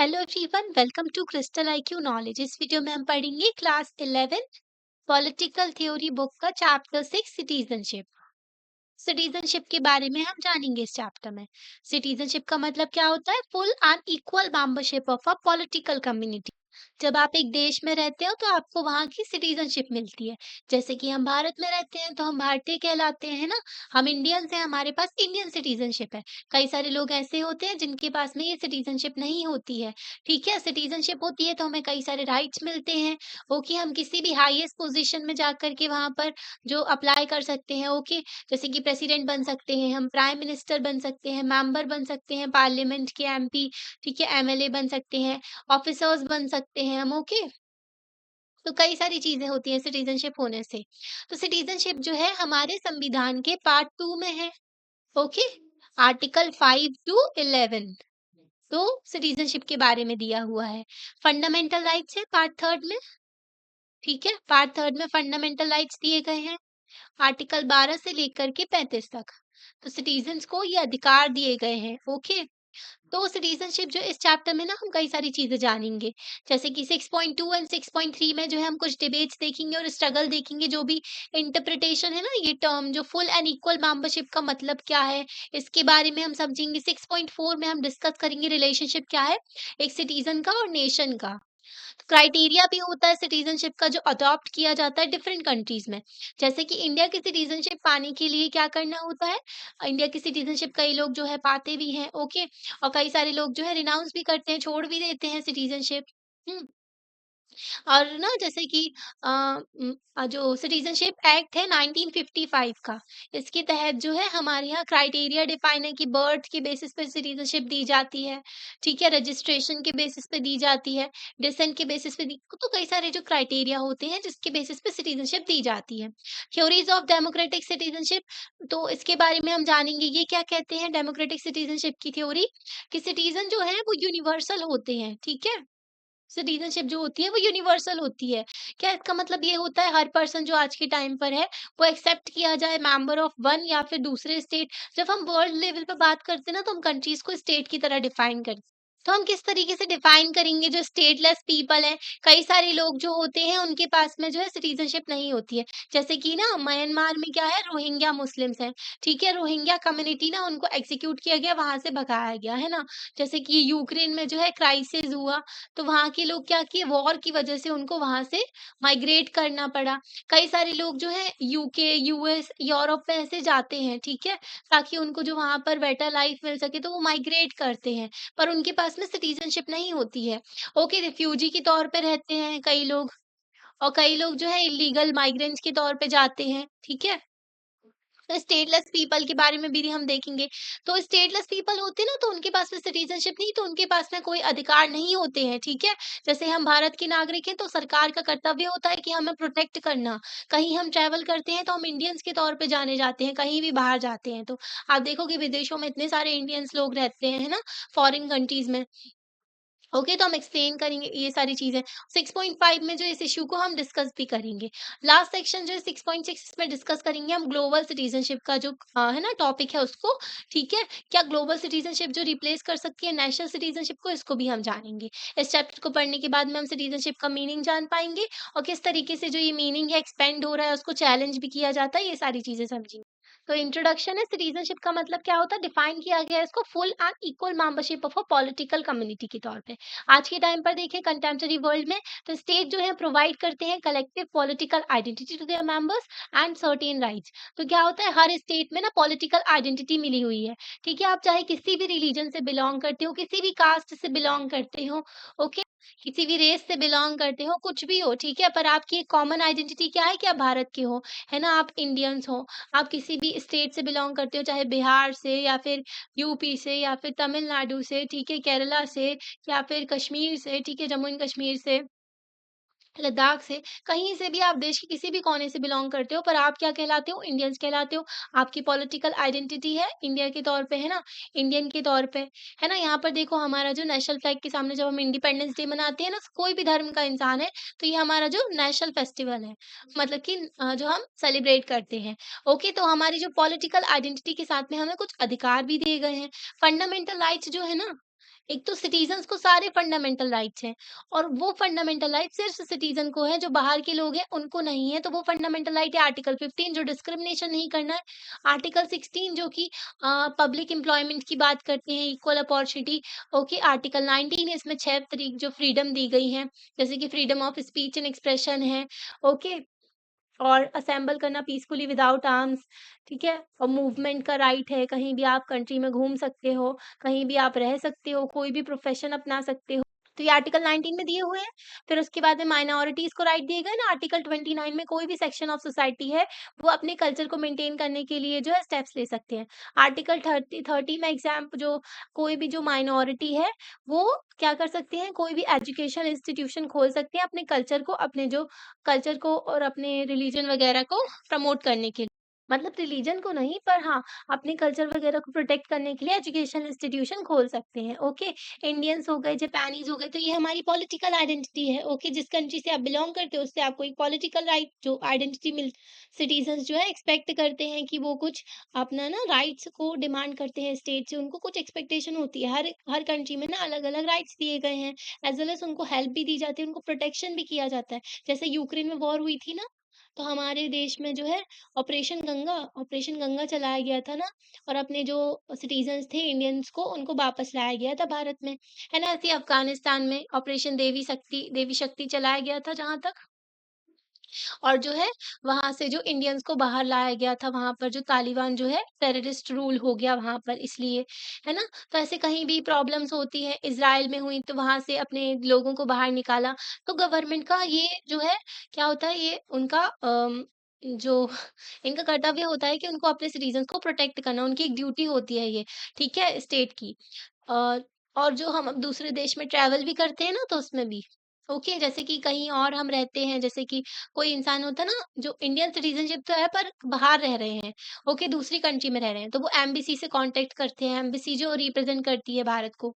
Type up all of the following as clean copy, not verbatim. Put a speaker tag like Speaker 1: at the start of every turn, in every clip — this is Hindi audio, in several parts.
Speaker 1: Hello everyone, welcome to Crystal IQ knowledge. इस वीडियो में हम पढ़ेंगे क्लास 11 पॉलिटिकल थ्योरी बुक का चैप्टर 6 सिटीजनशिप। सिटीजनशिप के बारे में हम जानेंगे इस चैप्टर में। सिटीजनशिप का मतलब क्या होता है? Full and equal membership of a political community. जब आप एक देश में रहते हो तो आपको वहाँ की सिटीजनशिप मिलती है। जैसे कि हम भारत में रहते हैं तो हम भारतीय कहलाते हैं ना। हम इंडियंस हैं, हमारे पास इंडियन सिटीजनशिप है। कई सारे लोग ऐसे होते हैं जिनके पास में ये सिटीजनशिप नहीं होती है। ठीक है, सिटीजनशिप होती है तो हमें कई सारे राइट्स मिलते हैं। ओके, हम किसी भी हाईएस्ट पोजीशन में जाकर के वहां पर जो अप्लाई कर सकते हैं। ओके, जैसे कि प्रेसिडेंट बन सकते हैं, हम प्राइम मिनिस्टर बन सकते हैं, मेंबर बन सकते हैं पार्लियामेंट के, एमपी, ठीक है, एमएलए बन सकते हैं, ऑफिसर्स बन सकते हैं हम। ओके, तो कई सारी चीजें होती हैं सिटीजनशिप होने से। तो सिटीजनशिप जो है हमारे संविधान के पार्ट 2 में है। ओके, आर्टिकल 5 टू 11 तो सिटीजनशिप के बारे में दिया हुआ है। फंडामेंटल राइट्स है पार्ट 3 में। ठीक है, पार्ट 3 में फंडामेंटल राइट्स दिए गए हैं, आर्टिकल 12 से लेकर के 35 तक। तो सिटीजन्स को ये अधिकार दिए गए हैं। ओके, तो सिटीजनशिप जो इस चैप्टर में ना हम कई सारी चीजें जानेंगे। जैसे कि 6.2 एंड 6.3 में जो है हम कुछ डिबेट्स देखेंगे और स्ट्रगल देखेंगे। जो भी इंटरप्रिटेशन है ना, ये टर्म जो फुल एंड इक्वल मेंबरशिप का मतलब क्या है, इसके बारे में हम समझेंगे। 6.4 में हम डिस्कस करेंगे रिलेशनशिप क्या है एक सिटीजन का और नेशन का। क्राइटेरिया भी होता है सिटीजनशिप का जो अडॉप्ट किया जाता है डिफरेंट कंट्रीज में। जैसे कि इंडिया की सिटीजनशिप पाने के लिए क्या करना होता है? इंडिया की सिटीजनशिप कई लोग जो है पाते भी हैं। ओके, और कई सारे लोग जो है रिनाउंस भी करते हैं, छोड़ भी देते हैं सिटीजनशिप। और ना जैसे कि जो सिटीजनशिप एक्ट है 1955 का, इसके तहत जो है हमारे यहाँ क्राइटेरिया डिफाइन है कि बर्थ के बेसिस पे सिटीजनशिप दी जाती है। ठीक है, रजिस्ट्रेशन के बेसिस पे दी जाती है, डिसेंट के बेसिस पे दी, तो कई सारे जो क्राइटेरिया होते हैं जिसके बेसिस पे सिटीजनशिप दी जाती है। थ्योरीज ऑफ डेमोक्रेटिक सिटीजनशिप, तो इसके बारे में हम जानेंगे। ये क्या कहते हैं डेमोक्रेटिक सिटीजनशिप की थ्योरी? कि सिटीजन जो है वो यूनिवर्सल होते हैं। ठीक है, सिटीजनशिप जो होती है वो यूनिवर्सल होती है। क्या इसका मतलब ये होता है हर पर्सन जो आज के टाइम पर है वो एक्सेप्ट किया जाए मेंबर ऑफ वन या फिर दूसरे स्टेट। जब हम वर्ल्ड लेवल पे बात करते हैं ना तो हम कंट्रीज को स्टेट की तरह डिफाइन करते हैं। तो हम किस तरीके से डिफाइन करेंगे जो स्टेटलेस पीपल हैं? कई सारे लोग जो होते हैं उनके पास में जो है सिटीजनशिप नहीं होती है। जैसे कि ना म्यांमार में क्या है, रोहिंग्या मुस्लिम्स हैं। ठीक है, रोहिंग्या कम्युनिटी ना उनको एग्जीक्यूट किया गया, वहां से भगाया गया है ना। जैसे कि यूक्रेन में जो है क्राइसिस हुआ तो वहाँ के लोग क्या किए, वॉर की वजह से उनको वहाँ से माइग्रेट करना पड़ा। कई सारे लोग जो हैं यूके, यूएस, यूरोप में ऐसे जाते हैं। ठीक है, ताकि उनको जो वहाँ पर बेटर लाइफ मिल सके तो वो माइग्रेट करते हैं, पर उनके पास में सिटीजनशिप नहीं होती है। ओके, रिफ्यूजी के तौर पे रहते हैं कई लोग, और कई लोग जो है इलीगल माइग्रेंट्स के तौर पे जाते हैं। ठीक है, तो स्टेटलेस पीपल के बारे में भी हम देखेंगे। तो स्टेटलेस पीपल होते हैं ना तो उनके पास में सिटीजनशिप नहीं, तो उनके पास में कोई अधिकार नहीं होते हैं। ठीक है, जैसे हम भारत के नागरिक हैं तो सरकार का कर्तव्य होता है कि हमें प्रोटेक्ट करना। कहीं हम ट्रैवल करते हैं तो हम इंडियंस के तौर पे जाने जाते हैं, कहीं भी बाहर जाते हैं तो आप देखोगे विदेशों में इतने सारे इंडियंस लोग रहते हैं, है ना, फॉरेन कंट्रीज में। ओके, तो हम एक्सप्लेन करेंगे ये सारी चीज़ें। 6.5 में जो इस इश्यू को हम डिस्कस भी करेंगे। लास्ट सेक्शन जो है 6.6 इसमें डिस्कस करेंगे हम ग्लोबल सिटीज़नशिप का जो है ना टॉपिक है उसको। ठीक है? क्या ग्लोबल सिटीज़नशिप जो रिप्लेस कर सकती है नेशनल सिटीज़नशिप को, इसको भी हम जानेंगे। इस चैप्टर को पढ़ने के बाद में हम सिटीज़नशिप का मीनिंग जान पाएँगे और किस तरीके से जो ये मीनिंग है एक्सपेंड हो रहा है, उसको चैलेंज भी किया जाता है, ये सारी चीज़ें समझेंगे। तो इंट्रोडक्शन है, सिटीजनशिप का मतलब क्या होता है, डिफाइन किया गया है इसको full and equal membership of a political community के तौर पे। आज के टाइम पर देखें कंटेम्पररी वर्ल्ड में तो स्टेट जो है प्रोवाइड करते हैं collective political identity to their members and certain rights. तो क्या होता है हर स्टेट में ना पॉलिटिकल आइडेंटिटी मिली हुई है। ठीक है, आप चाहे किसी भी रिलीजन से बिलोंग करते हो, किसी भी कास्ट से बिलोंग करते हो, ओके, किसी भी रेस से बिलोंग करते हो, कुछ भी हो, ठीक है, पर आपकी एक कॉमन आइडेंटिटी क्या है कि आप भारत के हो, है ना, आप इंडियंस हो। आप किसी भी स्टेट से बिलोंग करते हो, चाहे बिहार से या फिर यूपी से या फिर तमिलनाडु से, ठीक है, केरला से या फिर कश्मीर से, ठीक है, जम्मू एंड कश्मीर से, लद्दाख से, कहीं से भी आप देश के किसी भी कोने से बिलोंग करते हो, पर आप क्या कहलाते हो? इंडियंस कहलाते हो। आपकी पॉलिटिकल आइडेंटिटी है इंडिया के तौर पे, है ना? इंडियन के तौर पे, है ना? यहाँ पर देखो हमारा जो नेशनल फ्लैग के सामने जब हम इंडिपेंडेंस डे मनाते हैं ना, कोई भी धर्म का इंसान है, तो ये हमारा जो नेशनल फेस्टिवल है, मतलब कि जो हम सेलिब्रेट करते हैं। ओके, तो हमारी जो पॉलिटिकल आइडेंटिटी के साथ में हमें कुछ अधिकार भी दिए गए हैं। फंडामेंटल राइट्स जो है ना, एक तो सिटीजन्स को सारे फंडामेंटल राइट्स हैं और वो फंडामेंटल राइट सिर्फ सिटीजन को है, जो बाहर के लोग हैं उनको नहीं है। तो वो फंडामेंटल राइट है आर्टिकल 15 जो डिस्क्रिमिनेशन नहीं करना है, आर्टिकल 16 जो कि पब्लिक एम्प्लॉयमेंट की बात करते हैं, इक्वल अपॉर्चुनिटी। ओके, आर्टिकल 19 इसमें 6 तरीक जो फ्रीडम दी गई है, जैसे कि freedom of speech and expression है। ओके, और असेंबल करना पीसफुली विदाउट आर्म्स, ठीक है? और मूवमेंट का राइट है, कहीं भी आप कंट्री में घूम सकते हो, कहीं भी आप रह सकते हो, कोई भी प्रोफ़ेशन अपना सकते हो। तो ये आर्टिकल 19 में दिए हुए हैं। फिर उसके बाद में माइनॉरिटीज़ को राइट दिए गए ना, आर्टिकल 29 में कोई भी सेक्शन ऑफ सोसाइटी है, वो अपने कल्चर को मेंटेन करने के लिए जो है स्टेप्स ले सकते हैं। आर्टिकल 30 में जो कोई भी जो माइनॉरिटी है, वो क्या कर सकते हैं, कोई भी एजुकेशन इंस्टीट्यूशन खोल सकते हैं अपने कल्चर को, अपने जो कल्चर को और अपने रिलीजन वगैरह को प्रमोट करने के लिए। मतलब रिलीजन को नहीं, पर हाँ, अपने कल्चर वगैरह को प्रोटेक्ट करने के लिए एजुकेशन इंस्टीट्यूशन खोल सकते हैं। ओके, इंडियंस हो गए, जापानीज़ हो गए, तो ये हमारी पॉलिटिकल आइडेंटिटी है। ओके, जिस कंट्री से आप बिलॉन्ग करते हो उससे आपको एक पॉलिटिकल राइट जो आइडेंटिटी मिल सिटीजन्स जो है एक्सपेक्ट करते हैं कि वो कुछ अपना ना राइट्स को डिमांड करते हैं स्टेट से, उनको कुछ एक्सपेक्टेशन होती है। हर हर कंट्री में ना अलग-अलग राइट्स दिए गए हैं, एज़ वेल एज़ उनको हेल्प भी दी जाती है, उनको प्रोटेक्शन भी किया जाता है। जैसे यूक्रेन में वॉर हुई थी ना, तो हमारे देश में जो है ऑपरेशन गंगा चलाया गया था ना, और अपने जो सिटीजन्स थे इंडियंस को उनको वापस लाया गया था भारत में, है ना? ऐसे ही अफ़गानिस्तान में ऑपरेशन देवी शक्ति चलाया गया था जहाँ तक। और जो है वहाँ से जो इंडियंस को बाहर लाया गया था, वहाँ पर जो तालिबान जो है टेररिस्ट रूल हो गया वहाँ पर इसलिए, है ना? तो ऐसे कहीं भी प्रॉब्लम्स होती हैं, इज़राइल में हुई तो वहाँ से अपने लोगों को बाहर निकाला। तो गवर्नमेंट का ये जो है क्या होता है, ये उनका जो इनका कर्तव्य होता है कि उनको अपने सिटीज़न्स को प्रोटेक्ट करना, उनकी एक ड्यूटी होती है ये, ठीक है? स्टेट की। अ, और जो हम अब दूसरे देश में ट्रैवल भी करते हैं ना, तो उसमें भी ओके, जैसे कि कहीं और हम रहते हैं, जैसे कि कोई इंसान होता है ना, जो इंडियन सिटीज़नशिप तो है पर बाहर रह रहे हैं, ओके, दूसरी कंट्री में रह रहे हैं, तो वो एम्बेसी से कॉन्टैक्ट करते हैं, एम्बेसी जो रिप्रेज़ेंट करती है भारत को।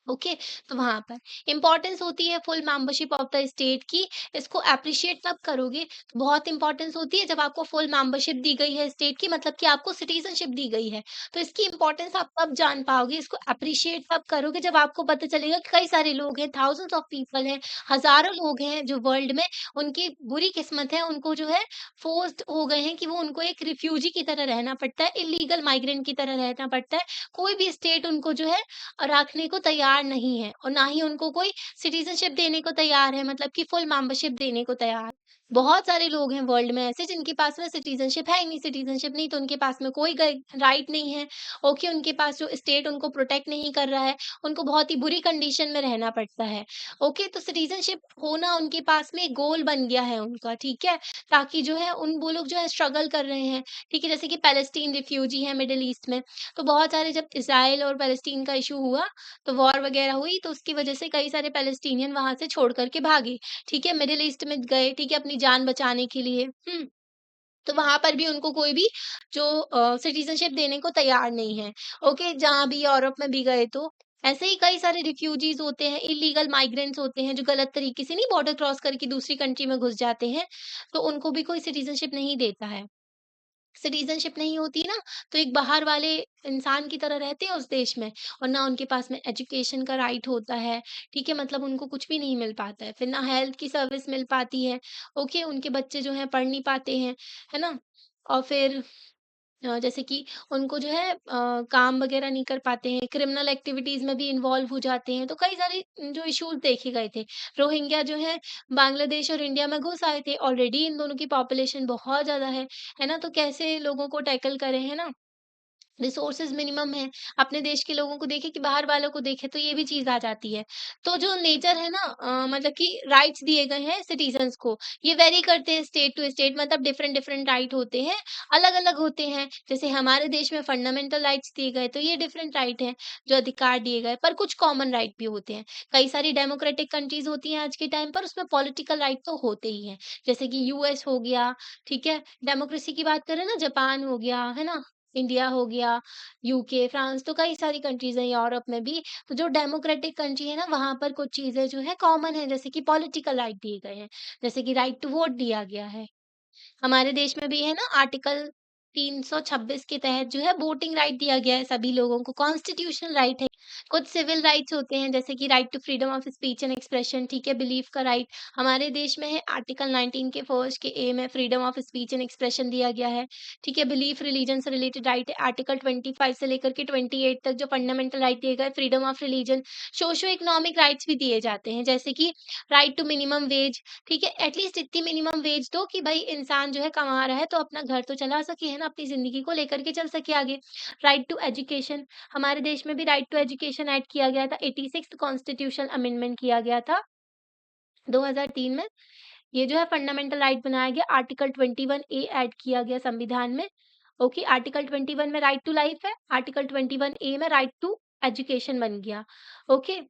Speaker 1: ओके, तो वहाँ पर इम्पोर्टेंस होती है full membership of the state की। इसको एप्रिशिएट तब करोगे, तो बहुत इम्पोर्टेंस होती है जब आपको फुल मेंबरशिप दी गई है स्टेट की, मतलब कि आपको सिटीजनशिप दी गई है। तो इसकी इम्पोर्टेंस आप तब जान पाओगे, इसको एप्रिशिएट तब करोगे जब आपको पता चलेगा कि कई सारे लोग हैं, थाउज़ेंड्स ऑफ पीपल हैं, हज़ारों लोग हैं जो वर्ल्ड में, उनकी बुरी किस्मत है, उनको जो है फोर्स्ड हो गए हैं कि वो उनको एक रिफ्यूजी की तरह रहना पड़ता है, इल्लीगल माइग्रेंट की तरह रहना पड़ता है। कोई भी स्टेट उनको जो है रखने को तैयार नहीं है और ना ही उनको कोई सिटीज़नशिप देने को तैयार है, मतलब कि फुल मेंबरशिप देने को तैयार। बहुत सारे लोग हैं वर्ल्ड में ऐसे जिनके पास में सिटीज़नशिप है ही नहीं, सिटीज़नशिप नहीं तो उनके पास में कोई राइट नहीं है। ओके, उनके पास जो स्टेट उनको प्रोटेक्ट नहीं कर रहा है, उनको बहुत ही बुरी कंडीशन में रहना पड़ता है। ओके, तो सिटीज़नशिप होना उनके पास में गोल बन गया है उनका, ठीक है? ताकि जो है वो लोग जो है स्ट्रगल कर रहे हैं, ठीक है? जैसे कि पैलेस्टीन रिफ्यूजी है मिडल ईस्ट में, तो बहुत सारे जब इज़राइल और पैलेस्टीन का इश्यू हुआ, तो वॉर वगैरह हुई, तो उसकी वजह से कई सारे पैलेस्टीनियन वहाँ से छोड़ कर के भागे, ठीक है? मिडल ईस्ट में गए, ठीक है? अपनी जान बचाने के लिए, तो वहाँ पर भी उनको कोई भी जो सिटीज़नशिप देने को तैयार नहीं है, ओके? जहाँ भी यूरोप में भी गए तो। ऐसे ही कई सारे रिफ्यूजीज़ होते हैं, इल्लीगल माइग्रेंट्स होते हैं, जो गलत तरीके से नहीं बॉर्डर क्रॉस करके दूसरी कंट्री में घुस जाते हैं, तो उनको भी कोई सिटीज़नशिप नहीं देता है। सिटीज़नशिप नहीं होती ना, तो एक बाहर वाले इंसान की तरह रहते हैं उस देश में, और ना उनके पास में एजुकेशन का राइट होता है, ठीक है? मतलब उनको कुछ भी नहीं मिल पाता है, फिर ना हेल्थ की सर्विस मिल पाती है, ओके? उनके बच्चे जो हैं पढ़ नहीं पाते हैं, है ना? और फिर जैसे कि उनको जो है काम वगैरह नहीं कर पाते हैं, क्रिमिनल एक्टिविटीज़ में भी इन्वॉल्व हो जाते हैं, तो कई सारे जो इश्यूज़ देखे गए थे। रोहिंग्या जो है बांग्लादेश और इंडिया में घुस आए थे, ऑलरेडी इन दोनों की पॉपुलेशन बहुत ज़्यादा है ना? तो कैसे लोगों को टैकल करें, है ना? रिसोर्सेज़ मिनिमम है, अपने देश के लोगों को देखें कि बाहर वालों को देखें, तो ये भी चीज़ आ जाती है। तो जो नेचर है ना, मतलब कि राइट्स दिए गए हैं सिटीज़न्स को, ये वेरी करते हैं स्टेट टू स्टेट, मतलब डिफरेंट-डिफरेंट राइट होते हैं, अलग-अलग होते हैं। जैसे हमारे देश में फंडामेंटल राइट्स दिए गए, तो ये डिफरेंट राइट हैं, जो अधिकार दिए गए, पर कुछ कॉमन राइट भी होते हैं। कई सारी डेमोक्रेटिक कंट्रीज़ होती हैं आज के टाइम पर, उसमें पॉलिटिकल राइट तो होते ही हैं। जैसे कि यूएस हो गया, ठीक है? डेमोक्रेसी की बात करें ना, जापान हो गया, है ना? इंडिया हो गया, यूके, फ्रांस, तो कई सारी कंट्रीज़ हैं यूरोप में भी। तो जो डेमोक्रेटिक कंट्री है ना, वहाँ पर कुछ चीज़ें जो है कॉमन है, जैसे कि पॉलिटिकल राइट दिए गए हैं, जैसे कि राइट टू वोट दिया गया है। हमारे देश में भी है ना आर्टिकल 326 के तहत जो है वोटिंग राइट दिया गया है सभी लोगों को, कॉन्स्टिट्यूशनल राइट है। कुछ सिविल राइट्स होते हैं जैसे कि right to freedom of speech and expression, ठीक है, बिलीफ का राइट हमारे देश में है। आर्टिकल 19 के फर्स्ट के ए में freedom of speech and expression दिया गया है, ठीक है। बिलीफ रिलीजन से रिलेटेड राइट है, आर्टिकल 25 से लेकर के 28 तक जो फंडामेंटल राइट दिए गए, freedom of religion. Socio economic rights भी दिए जाते हैं जैसे कि राइट टू मिनिमम वेज, ठीक है, एटलीस्ट इतनी मिनिमम वेज दो कि भाई इंसान जो है कमा रहा है तो अपना घर तो चला सके, है ना, अपनी ज़िंदगी को लेकर के चल सके आगे। राइट टू एजुकेशन, हमारे देश में भी राइट टू एजुकेशन ऐड किया गया था, 86th कॉन्स्टिट्यूशनल अमेंडमेंट किया गया था 2003 में। ये जो है फंडामेंटल राइट बनाया गया, आर्टिकल 21 ए ऐड किया गया संविधान में। ओके, आर्टिकल 21 में राइट टू लाइफ है, आर्टिकल 21 ए में राइट टू एजुकेशन बन गया। ओके,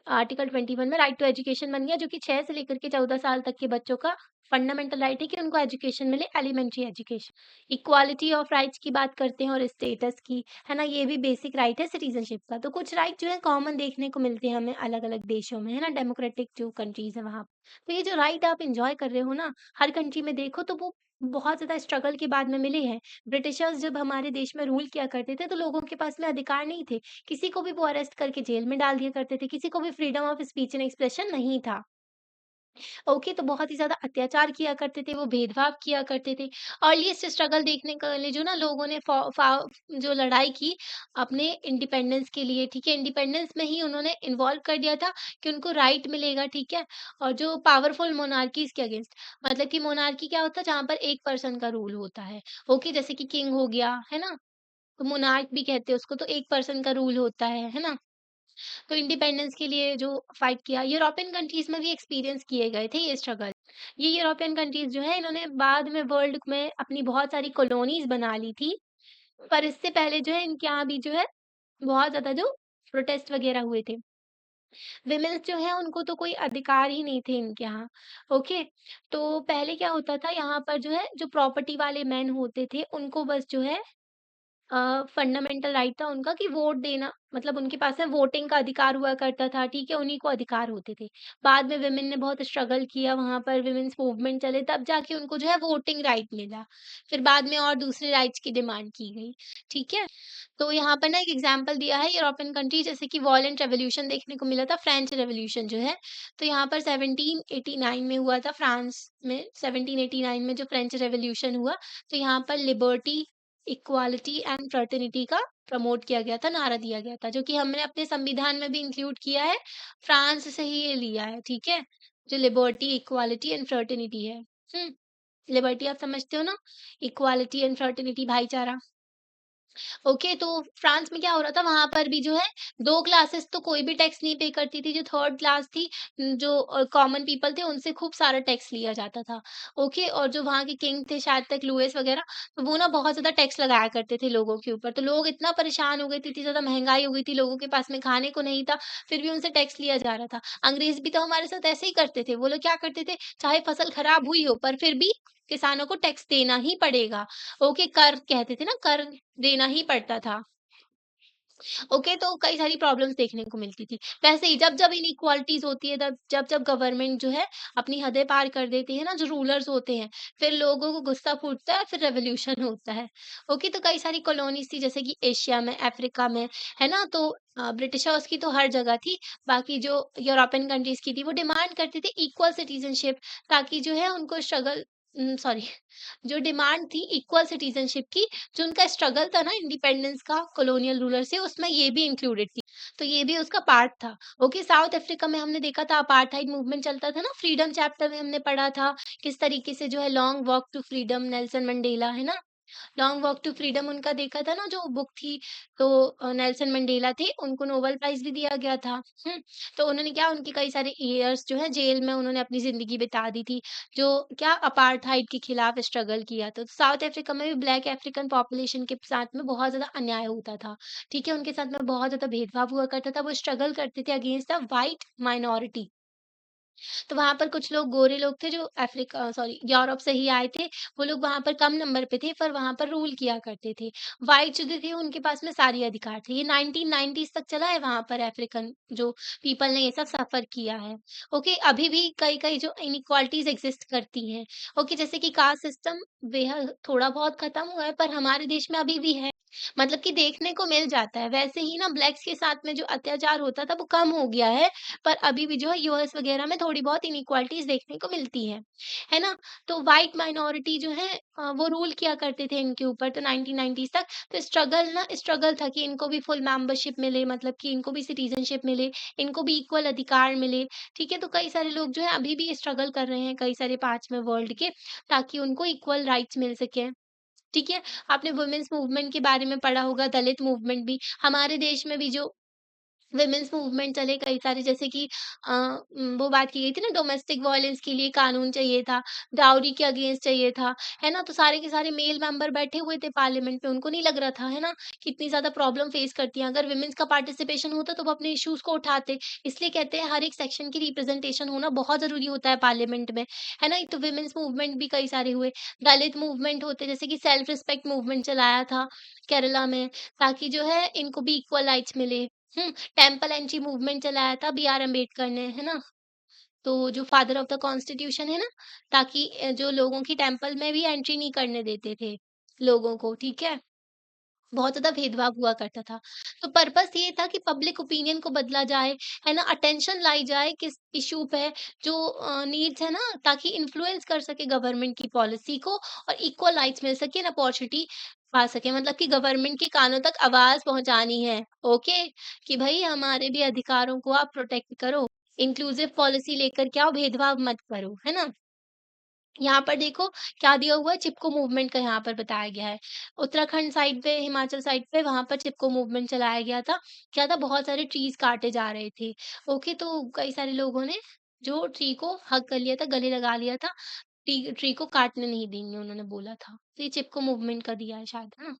Speaker 1: आर्टिकल 21 में राइट टू एजुकेशन बन गया जो कि 6 से लेकर के 14 साल तक के बच्चों का फंडामेंटल राइट है कि उनको एजुकेशन मिले, elementary education. Equality of rights की बात करते हैं और स्टेटस की, है ना, ये भी बेसिक राइट है सिटीजनशिप का। तो कुछ राइट जो है कॉमन देखने को मिलते हैं हमें अलग-अलग देशों में, है ना, डेमोक्रेटिक जो कंट्रीज़ है वहाँ। तो ये जो राइट आप एन्जॉय कर रहे हो ना, हर कंट्री में देखो तो वो बहुत ज़्यादा स्ट्रगल के बाद में मिले हैं। ब्रिटिशर्स जब हमारे देश में रूल किया करते थे तो लोगों के पास में अधिकार नहीं थे। किसी को भी वो अरेस्ट करके जेल में डाल दिया करते थे, किसी को भी freedom of speech and expression नहीं था। ओके, तो बहुत ही ज़्यादा अत्याचार किया करते थे, वो भेदभाव किया करते थे। अर्लीस्ट स्ट्रगल देखने को लिए जो ना लोगों ने फ़ॉ फ़ा जो लड़ाई की अपने इंडिपेंडेंस के लिए, ठीक है? इंडिपेंडेंस में ही उन्होंने इन्वॉल्व कर दिया था कि उनको राइट मिलेगा, ठीक है? और जो पावरफुल मोनार्कीज़ के अगेंस्ट, मतलब कि मोनार्की क्या होता है? जहाँ पर एक पर्सन का रूल होता है। ओके, जैसे कि किंग हो गया, है ना? तो मोनार्क भी कहते हैं उसको, तो एक पर्सन का रूल होता है ना? तो इंडिपेंडेंस के लिए जो फाइट किया, यूरोपियन कंट्रीज़ में भी एक्सपीरियंस किए गए थे ये स्ट्रगल। ये यूरोपियन कंट्रीज़ जो है इन्होंने बाद में वर्ल्ड में अपनी बहुत सारी कॉलोनीज़ बना ली थी, पर इससे पहले जो है इनके यहाँ भी जो है बहुत ज़्यादा जो प्रोटेस्ट वगैरह हुए थे। विमेन्स जो है उनको तो कोई अधिकार ही नहीं थे इनके यहाँ, ओके? तो पहले क्या होता था यहाँ पर जो है जो प्रॉपर्टी वाले मेन होते थे उनको बस जो है फंडामेंटल राइट था उनका कि वोट देना, मतलब उनके पास में वोटिंग का अधिकार हुआ करता था, ठीक है? उन्हीं को अधिकार होते थे। बाद में वुमेन ने बहुत स्ट्रगल किया, वहाँ पर वुमेन्स मूवमेंट चले, तब जाके उनको जो है वोटिंग राइट मिला। फिर बाद में और दूसरे राइट्स की डिमांड की गई, ठीक है? तो यहाँ पर ना एक एग्ज़ाम्पल दिया है यूरोपियन कंट्री, जैसे कि वॉलेंट रेवोल्यूशन देखने को मिला था, फ्रेंच रेवोल्यूशन जो है। तो यहाँ पर 1789 में हुआ था फ्रांस में, 1789 में जो फ्रेंच रेवोल्यूशन हुआ, तो यहाँ पर लिबर्टी, इक्वालिटी एंड फ्रेटर्निटी का प्रमोट किया गया था, नारा दिया गया था, जो कि हमने अपने संविधान में भी इंक्लूड किया है, फ्रांस से ही ये लिया है, ठीक है? जो लिबर्टी, इक्वालिटी एंड फ्रेटर्निटी है। हुँ, लिबर्टी आप समझते हो ना? इक्वालिटी एंड फ्रेटर्निटी, भाईचारा। ओके, तो फ्रांस में क्या हो रहा था, वहाँ पर भी जो है 2 क्लासेस तो कोई भी टैक्स नहीं पे करती थी, जो थर्ड क्लास थी, जो कॉमन पीपल थे उनसे खूब सारा टैक्स लिया जाता था। ओके, और जो वहाँ के किंग थे शायद तक लुईस वगैरह, तो वो ना बहुत ज़्यादा टैक्स लगाया करते थे लोगों के ऊपर, तो लोग इतना परेशान हो गए थे, इतनी ज़्यादा महँगाई हो गई थी, लोगों के पास में खाने को नहीं था, फिर भी उनसे टैक्स लिया जा रहा था। अंग्रेज़ भी तो हमारे साथ ऐसे ही करते थे, वो लोग क्या करते थे, चाहे फसल खराब हुई हो पर फिर भी किसानों को टैक्स देना ही पड़ेगा। ओके, कर कहते थे ना, कर देना ही पड़ता था। ओके, तो कई सारी प्रॉब्लम्स देखने को मिलती थी। वैसे ही जब-जब इनइक्वालिटीज़ होती है, तब जब-जब गवर्नमेंट जो है अपनी हदें पार कर देती है ना, जो रूलर्स होते हैं, फिर लोगों को गुस्सा फूटता है, फिर रेवोल्यूशन होता है। ओके, तो कई सारी कॉलोनीज़ थी जैसे कि एशिया में, अफ्रीका में, है ना? तो ब्रिटिशर्स की तो हर जगह थी, बाकी जो यूरोपियन कंट्रीज़ की थी, वो डिमांड करती थी इक्वल सिटीज़नशिप, ताकि जो है उनको स्ट्रगल सॉरी, जो डिमांड थी इक्वल सिटीज़नशिप की, जो उनका स्ट्रगल था ना इंडिपेंडेंस का कॉलोनियल रूलर से, उसमें ये भी इंक्लूडेड थी। तो ये भी उसका पार्ट था। ओके, साउथ अफ्रीका में हमने देखा था अपार्थाइड मूवमेंट चलता था ना, फ्रीडम चैप्टर में हमने पढ़ा था, किस तरीके से जो है long walk to freedom, Nelson Mandela, है ना? लॉन्ग वॉक टू फ्रीडम उनका देखा था ना जो बुक थी, तो नेल्सन मंडेला थे, उनको नोबेल प्राइज़ भी दिया गया था। हुँ, तो उन्होंने क्या, उनके कई सारे ईयर्स जो है जेल में उन्होंने अपनी ज़िंदगी बिता दी थी, जो क्या अपार्थाइड के खिलाफ स्ट्रगल किया था। तो साउथ अफ्रीका में भी ब्लैक अफ्रीकन पॉपुलेशन के साथ में बहुत ज़्यादा अन्याय होता था, ठीक है? उनके साथ में बहुत ज़्यादा भेदभाव हुआ करता था, वो स्ट्रगल करते थे अगेंस्ट द व्हाइट माइनॉरिटी। तो वहाँ पर कुछ लोग गोरे लोग थे जो यूरोप से ही आए थे। वो लोग वहाँ पर कम नंबर पे थे पर वहाँ पर रूल किया करते थे। व्हाइट जो थे उनके पास में सारे अधिकार थे। ये 1990s तक चला है वहाँ पर अफ्रीकन जो पीपल ने ये सब सफ़र किया है। ओके, अभी भी कई-कई जो इनइक्वालिटीज़ एक्ज़िस्ट करती हैं। ओके, जैसे कि कास्ट सिस्टम बेहद थोड़ा बहुत खत्म हुआ है पर हमारे देश में अभी भी है। मतलब कि देखने को मिल जाता है। वैसे ही ना ब्लैक्स के साथ में जो अत्याचार होता था वो कम हो गया है। पर अभी भी जो है यूएस वगैरह में थोड़ी बहुत इनइक्वालिटीज़ देखने को मिलती हैं, है ना? तो व्हाइट माइनॉरिटी जो है वो रूल किया करते थे इनके ऊपर तो 1990s तक। तो स्ट्रगल था कि इनको भी फुल मेंबरशिप मिले मतलब कि इनको भी सिटीज़नशिप मिले, इनको भी इक्वल अधिकार मिले, ठीक है? तो कई सारे लोग जो है अभी भी स्ट्रगल कर रहे हैं कई सारे पार्ट्स में वर्ल्ड के ताकि उनको इक्वल राइट्स मिल सकें। ठीक है? आपने वुमेन्स मूवमेंट के बारे में पढ़ा होगा, दलित मूवमेंट भी हमारे देश में भी जो वुमेन्स मूवमेंट चले कई सारे जैसे कि वो बात की गई थी ना डोमेस्टिक वायलेंस के लिए कानून चाहिए था, डाउरी के अगेंस्ट चाहिए था, है ना? तो सारे के सारे मेल मेंबर बैठे हुए थे पार्लियामेंट में, उनको नहीं लग रहा था, है ना? कितनी ज़्यादा प्रॉब्लम फेस करती हैं, अगर वुमेन्स का पार्टिसिपेशन होता तो वो अपने इश्यूज़ को उठाते। इसलिए कहते हैं हर एक सेक्शन की रिप्रेजेंटेशन होना बहुत ज़रूरी होता है पार्लियामेंट में, है ना? तो वुमेन्स मूवमेंट भी कई सारे हुए, दलित मूवमेंट होते जैसे कि सेल्फ रिस्पेक्ट मूवमेंट चलाया था केरला में, ताकि जो है इनको भी इक्वल राइट्स मिले। हुँ, टेम्पल एंट्री मूवमेंट चलाया था बी आर अम्बेडकर ने, है ना? तो जो फादर ऑफ द कॉन्स्टिट्यूशन है ना, ताकि जो लोगों की टेम्पल में भी एंट्री नहीं करने देते थे लोगों को, ठीक है? बहुत ज़्यादा भेदभाव हुआ करता था। तो पर्पस ये था कि पब्लिक ओपिनियन को बदला जाए, है ना? अटेंशन लाई जाए किस इश्यू पे जो नीड्स है ना ताकि इन्फ्लुएंस कर सके गवर्नमेंट की पॉलिसी को और इक्वल राइट्स मिल सके एंड अपॉर्च्युनिटी पा सके मतलब कि गवर्नमेंट के कानों तक आवाज़ पहुँचानी है, ओके? कि भई हमारे भी अधिकारों को आप प्रोटेक्ट करो, इंक्लूसिव पॉलिसी लेकर के आओ, भेदभाव मत करो, है ना? यहाँ पर देखो क्या दिया हुआ है चिपको मूवमेंट का यहाँ पर बताया गया है। उत्तराखंड साइड पे, हिमाचल साइड पे वहाँ पर चिपको मूवमेंट चलाया गया था। क्या था बहुत सारे ट्रीज़ काटे जा रहे थे। ओके तो कई सारे लोगों ने जो ट्री को हग कर लिया था, गले लगा लिया था। ट्री ट्री को काटने नहीं देंगे उन्होंने बोला था। तो ये चिपको मूवमेंट का दिया है शायद, है ना?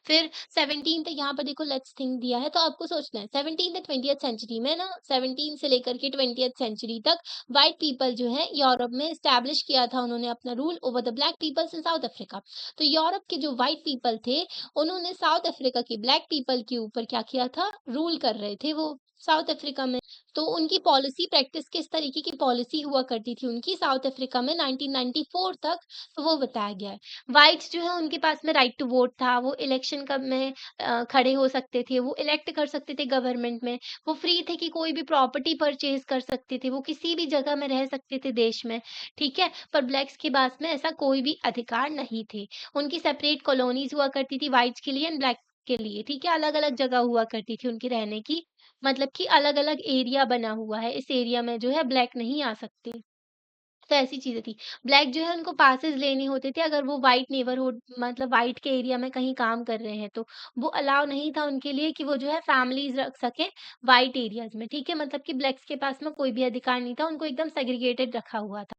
Speaker 1: फिर 17th यहाँ पर देखो लेट्स थिंक दिया है तो आपको सोचना है 17th एंड 20th सेंचुरी में ना 17 से लेकर के 20th सेंचुरी तक व्हाइट पीपल जो है यूरोप में एस्टैब्लिश किया था उन्होंने अपना rule over the black peoples in South Africa. तो यूरोप के जो व्हाइट पीपल थे उन्होंने साउथ अफ्रीका के ब्लैक पीपल के ऊपर क्या किया था रूल कर रहे थे वो साउथ अफ्रीका में। तो उनकी पॉलिसी प्रैक्टिस किस तरीके की पॉलिसी हुआ करती थी उनकी साउथ अफ्रीका में 1994 तक तो वो बताया गया है। व्हाइट्स जो है उनके पास में राइट टू वोट था, वो इलेक्शन कब में खड़े हो सकते थे, वो इलेक्ट कर सकते थे गवर्नमेंट में, वो फ्री थे कि कोई भी प्रॉपर्टी परचेज़ कर सकते थे, वो किसी भी जगह में रह सकते थे देश में, ठीक है? पर ब्लैक्स के पास में ऐसा कोई भी अधिकार नहीं थे। उनकी सेपरेट कॉलोनीज़ हुआ करती थी व्हाइट्स के लिए एंड ब्लैक के लिए, ठीक है? अलग-अलग जगह हुआ करती थी उनकी रहने की, मतलब कि अलग-अलग एरिया बना हुआ है, इस एरिया में जो है ब्लैक नहीं आ सकते। तो ऐसी चीज़ें थी। ब्लैक जो है उनको पासेस लेने होते थे अगर वो व्हाइट नेबरहुड मतलब व्हाइट के एरिया में कहीं काम कर रहे हैं तो। वो अलाउ नहीं था उनके लिए कि वो जो है फैमिलीज़ रख सकें व्हाइट एरियाज़ में, ठीक है? मतलब कि ब्लैक्स के पास में कोई भी अधिकार नहीं था, उनको एकदम सेग्रीगेटेड रखा हुआ था।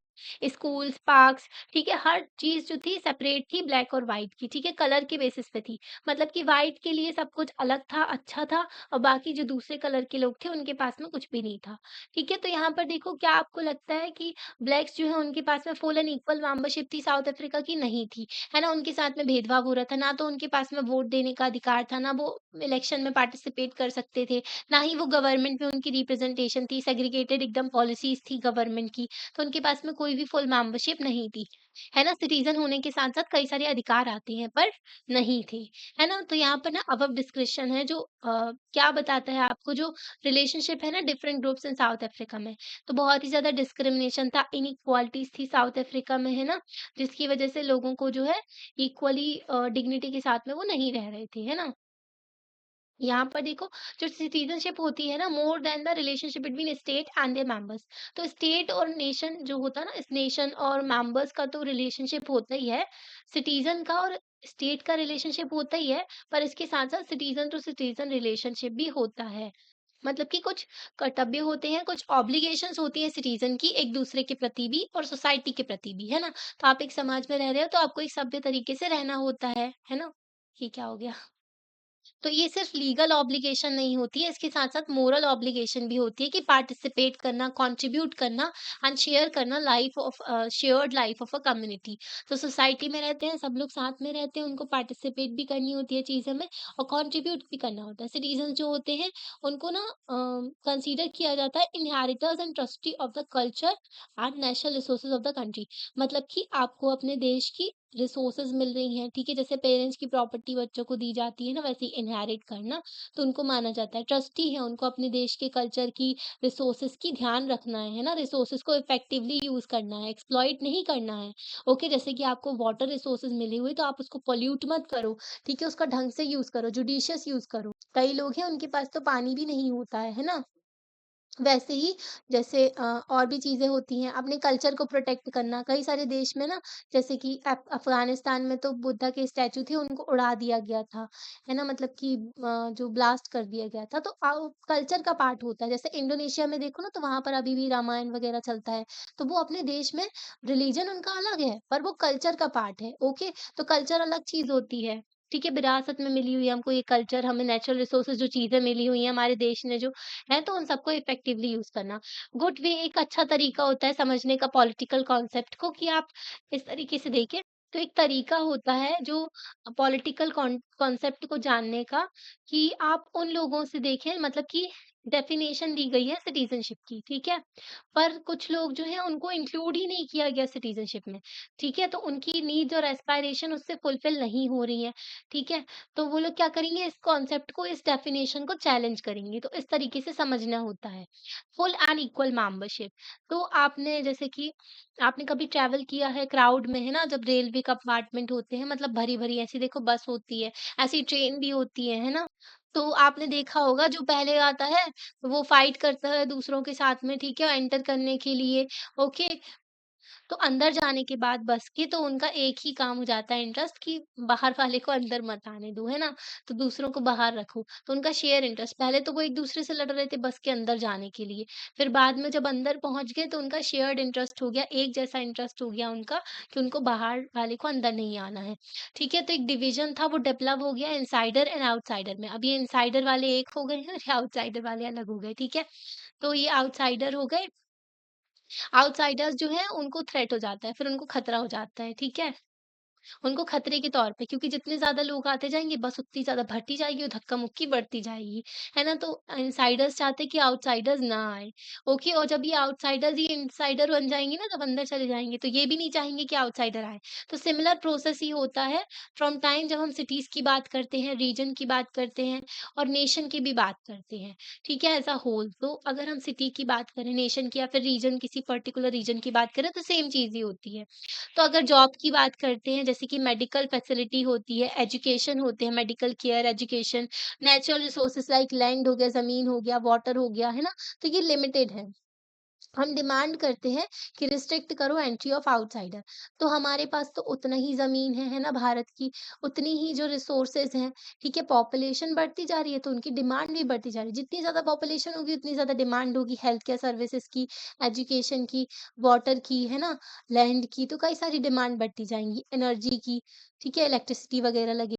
Speaker 1: स्कूल्स, पार्क्स, ठीक है? हर चीज़ जो थी सेपरेट थी ब्लैक और व्हाइट की, ठीक है? कलर के बेसिस पे थी। मतलब कि व्हाइट के लिए सब कुछ अलग था, अच्छा था और बाकी जो दूसरे कलर के लोग थे उनके पास में कुछ भी नहीं था, ठीक है? तो यहाँ पर देखो क्या आपको लगता है कि ब्लैक्स जो है उनके पास में फुल एंड इक्वल मेंबरशिप थी साउथ अफ्रीका की? नहीं थी, है ना? उनके साथ में भेदभाव हो रहा था, ना तो उनके पास में वोट देने का अधिकार था, ना वो इलेक्शन में पार्टिसिपेट कर सकते थे, ना ही वो गवर्नमेंट में उनकी रिप्रेजेंटेशन थी, सेग्रीगेटेड एकदम पॉलिसीज़ थी गवर्नमेंट की, तो उनके पास में कोई भी फुल मेंबरशिप नहीं थी, है ना? सिटीज़न होने के साथ-साथ कई सारे अधिकार आते हैं, पर नहीं थे, है ना? तो यहाँ पर ना अबव डिस्क्रिप्शन है जो क्या बताता है आपको जो रिलेशनशिप है ना different groups in South Africa में। तो बहुत ही ज़्यादा डिस्क्रिमिनेशन था, इनइक्वालिटीज़ थी साउथ अफ्रीका में, है ना? जिसकी वज़ह से लोगों को जो है इक्वली डिग्निटी के साथ में वो नहीं रह रहे थे, है ना? यहाँ पर देखो जो सिटीज़नशिप होती है ना more than the relationship between state and there members. तो स्टेट और नेशन जो होता है ना इस नेशन और मेंबर्स का तो रिलेशनशिप होता ही है। सिटीज़न का और स्टेट का रिलेशनशिप होता ही है, पर इसके साथ-साथ सिटीज़न टू सिटीज़न रिलेशनशिप भी होता है। मतलब कि कुछ कर्तव्य होते हैं, कुछ ऑब्लिगेशंस होती हैं सिटीज़न की एक-दूसरे के प्रति भी और सोसाइटी के प्रति भी, है ना? तो आप एक समाज में रह रहे हो तो आपको एक सभ्य तरीके से रहना होता है ना? ये क्या हो गया? तो ये सिर्फ लीगल ऑब्लिगेशन नहीं होती है, इसके साथ-साथ मोरल ऑब्लिगेशन भी होती है कि पार्टिसिपेट करना, कंट्रीब्यूट करना एंड शेयर करना shared life of a community. तो सोसाइटी में रहते हैं, सब लोग साथ में रहते हैं, उनको पार्टिसिपेट भी करनी होती है चीज़ों में और कंट्रीब्यूट भी करना होता है। सिटीज़न्स जो होते हैं, उनको ना कंसीडर किया जाता है inheritors and trustee of the culture and national resources of the country. मतलब कि आपको अपने देश की रिसोर्सेज मिल रही हैं, ठीक है? जैसे पेरेंट्स की प्रॉपर्टी बच्चों को दी जाती है ना, वैसे ही इनहेरिट करना, तो उनको माना जाता है। ट्रस्टी है, उनको अपने देश के कल्चर की, रिसोर्सेज की ध्यान रखना है ना? रिसोर्सेज को इफेक्टिवली यूज़ करना है, एक्सप्लॉइट नहीं करना है। ओके, जैसे कि आपको वाटर रिसोर्सेज मिली हुई, तो आप उसको पॉल्यूट मत करो, ठीक है? उसका ढंग से यूज़ करो, जुडिशियस यूज़ करो। कई लोग हैं, उनके पास तो पानी भी नहीं होता है ना? वैसे ही जैसे और भी चीज़ें होती हैं, अपने कल्चर को प्रोटेक्ट करना। कई सारे देश में ना जैसे कि अफ़गानिस्तान में तो बुद्धा के स्टैच्यू थे, उनको उड़ा दिया गया था, है ना? मतलब कि जो ब्लास्ट कर दिया गया था, तो कल्चर का पार्ट होता है। जैसे इंडोनेशिया में देखो ना, तो वहाँ पर अभी भी रामायण वगैरह चलता है। तो वो अपने देश में रिलीजन उनका अलग है, पर वो कल्चर का पार्ट है, ओके? तो कल्चर अलग चीज़ होती है, ठीक है? विरासत में मिली हुई है हमको ये कल्चर, हमें नेचुरल रिसोर्सेज़ जो चीज़ें मिली हुई हैं, हमारे देश ने जो है, तो उन सबको इफेक्टिवली यूज़ करना। गुड वे एक अच्छा तरीका होता है समझने का पॉलिटिकल कॉन्सेप्ट को कि आप इस तरीके से देखें। तो एक तरीका होता है जो पॉलिटिकल कॉन्सेप्ट को जानने का कि आप उन लोगों से देखें, मतलब कि डेफिनेशन दी गई है सिटीज़नशिप की, ठीक है? पर कुछ लोग जो हैं उनको इंक्लूड ही नहीं किया गया सिटीज़नशिप में, ठीक है? तो उनकी नीड्स और एस्पायरेशन उससे फुलफिल नहीं हो रही हैं, ठीक है? तो वो लोग क्या करेंगे, इस कॉन्सेप्ट को, इस डेफिनेशन को चैलेंज करेंगे। तो इस तरीके से समझना होता है। Full and equal membership. तो आपने जैसे कि आपने कभी ट्रैवल किया है क्राउड में, है ना? जब रेलवे कंपार्टमेंट होते हैं, मतलब भरी-भरी ऐसी देखो बस होती है, ऐसी ट्रेन भी होती है ना? तो आपने देखा होगा जो पहले आता है, वो फाइट करता है दूसरों के साथ में, ठीक है? एंटर करने के लिए, ओके? तो अंदर जाने के बाद बस के तो उनका एक ही काम हो जाता है इंटरेस्ट कि बाहर वाले को अंदर मत आने दो, है ना? तो दूसरों को बाहर रखो। तो उनका शेयर इंटरेस्ट, पहले तो वो एक-दूसरे से लड़ रहे थे बस के अंदर जाने के लिए। फिर बाद में जब अंदर पहुँच गए तो उनका शेयर्ड इंटरेस्ट हो गया, एक जैसा इंटरेस्ट हो गया उनका कि उनको बाहर वाले को अंदर नहीं आना है। ठीक है? तो एक डिवीज़न था वो डेवलप हो गया इनसाइडर एंड आउटसाइडर में। अब ये इनसाइडर वाले एक हो गए हैं और ये आउटसाइडर वाले अलग हो गए, ठीक है? तो ये आउटसाइडर हो गए, आउटसाइडर्स जो हैं उनको थ्रेट हो जाता है, फिर उनको खतरा हो जाता है, ठीक है? उनको खतरे के तौर पे, क्योंकि जितने ज़्यादा लोग आते जाएँगे बस उतनी ज़्यादा भरती जाएगी और धक्का-मुक्की बढ़ती जाएगी, है ना? तो इनसाइडर्स चाहते हैं कि आउटसाइडर्स ना आएँ, ओके? और जब ये आउटसाइडर्स ही इनसाइडर बन जाएँगे ना, जब अंदर चले जाएँगे, तो ये भी नहीं चाहेंगे कि आउटसाइडर आए। तो सिमिलर प्रोसेस ही होता है फ्रॉम टाइम जब हम सिटीज़ की बात करते हैं, रीजन की बात करते हैं और नेशन की भी बात करते हैं, ठीक है? As a whole. तो अगर हम सिटी की बात करें, नेशन की या फिर रीजन, किसी पर्टिकुलर रीजन की बात करें, तो सेम चीज़ ही होती है। तो अगर जॉब की बात करते हैं, जैसे कि मेडिकल फैसिलिटी होती है, एजुकेशन होते हैं, medical care, education, natural resources like land हो गया, ज़मीन हो गया, वाटर हो गया, है ना? तो ये लिमिटेड है। हम डिमांड करते हैं कि रिस्ट्रिक्ट करो एंट्री ऑफ आउटसाइडर। तो हमारे पास तो उतना ही ज़मीन है ना भारत की, उतनी ही जो रिसोर्सेज़ हैं, ठीक है? पॉपुलेशन बढ़ती जा रही है, तो उनकी डिमांड भी बढ़ती जा रही है। जितनी ज़्यादा पॉपुलेशन होगी, उतनी ज़्यादा डिमांड होगी हेल्थ केयर सर्विसेज़ की, एजुकेशन की, वाटर की, है ना? लैंड की, तो कई सारी डिमांड बढ़ती जाएँगी, एनर्जी की, ठीक है? इलेक्ट्रिसिटी वगैरह लगे,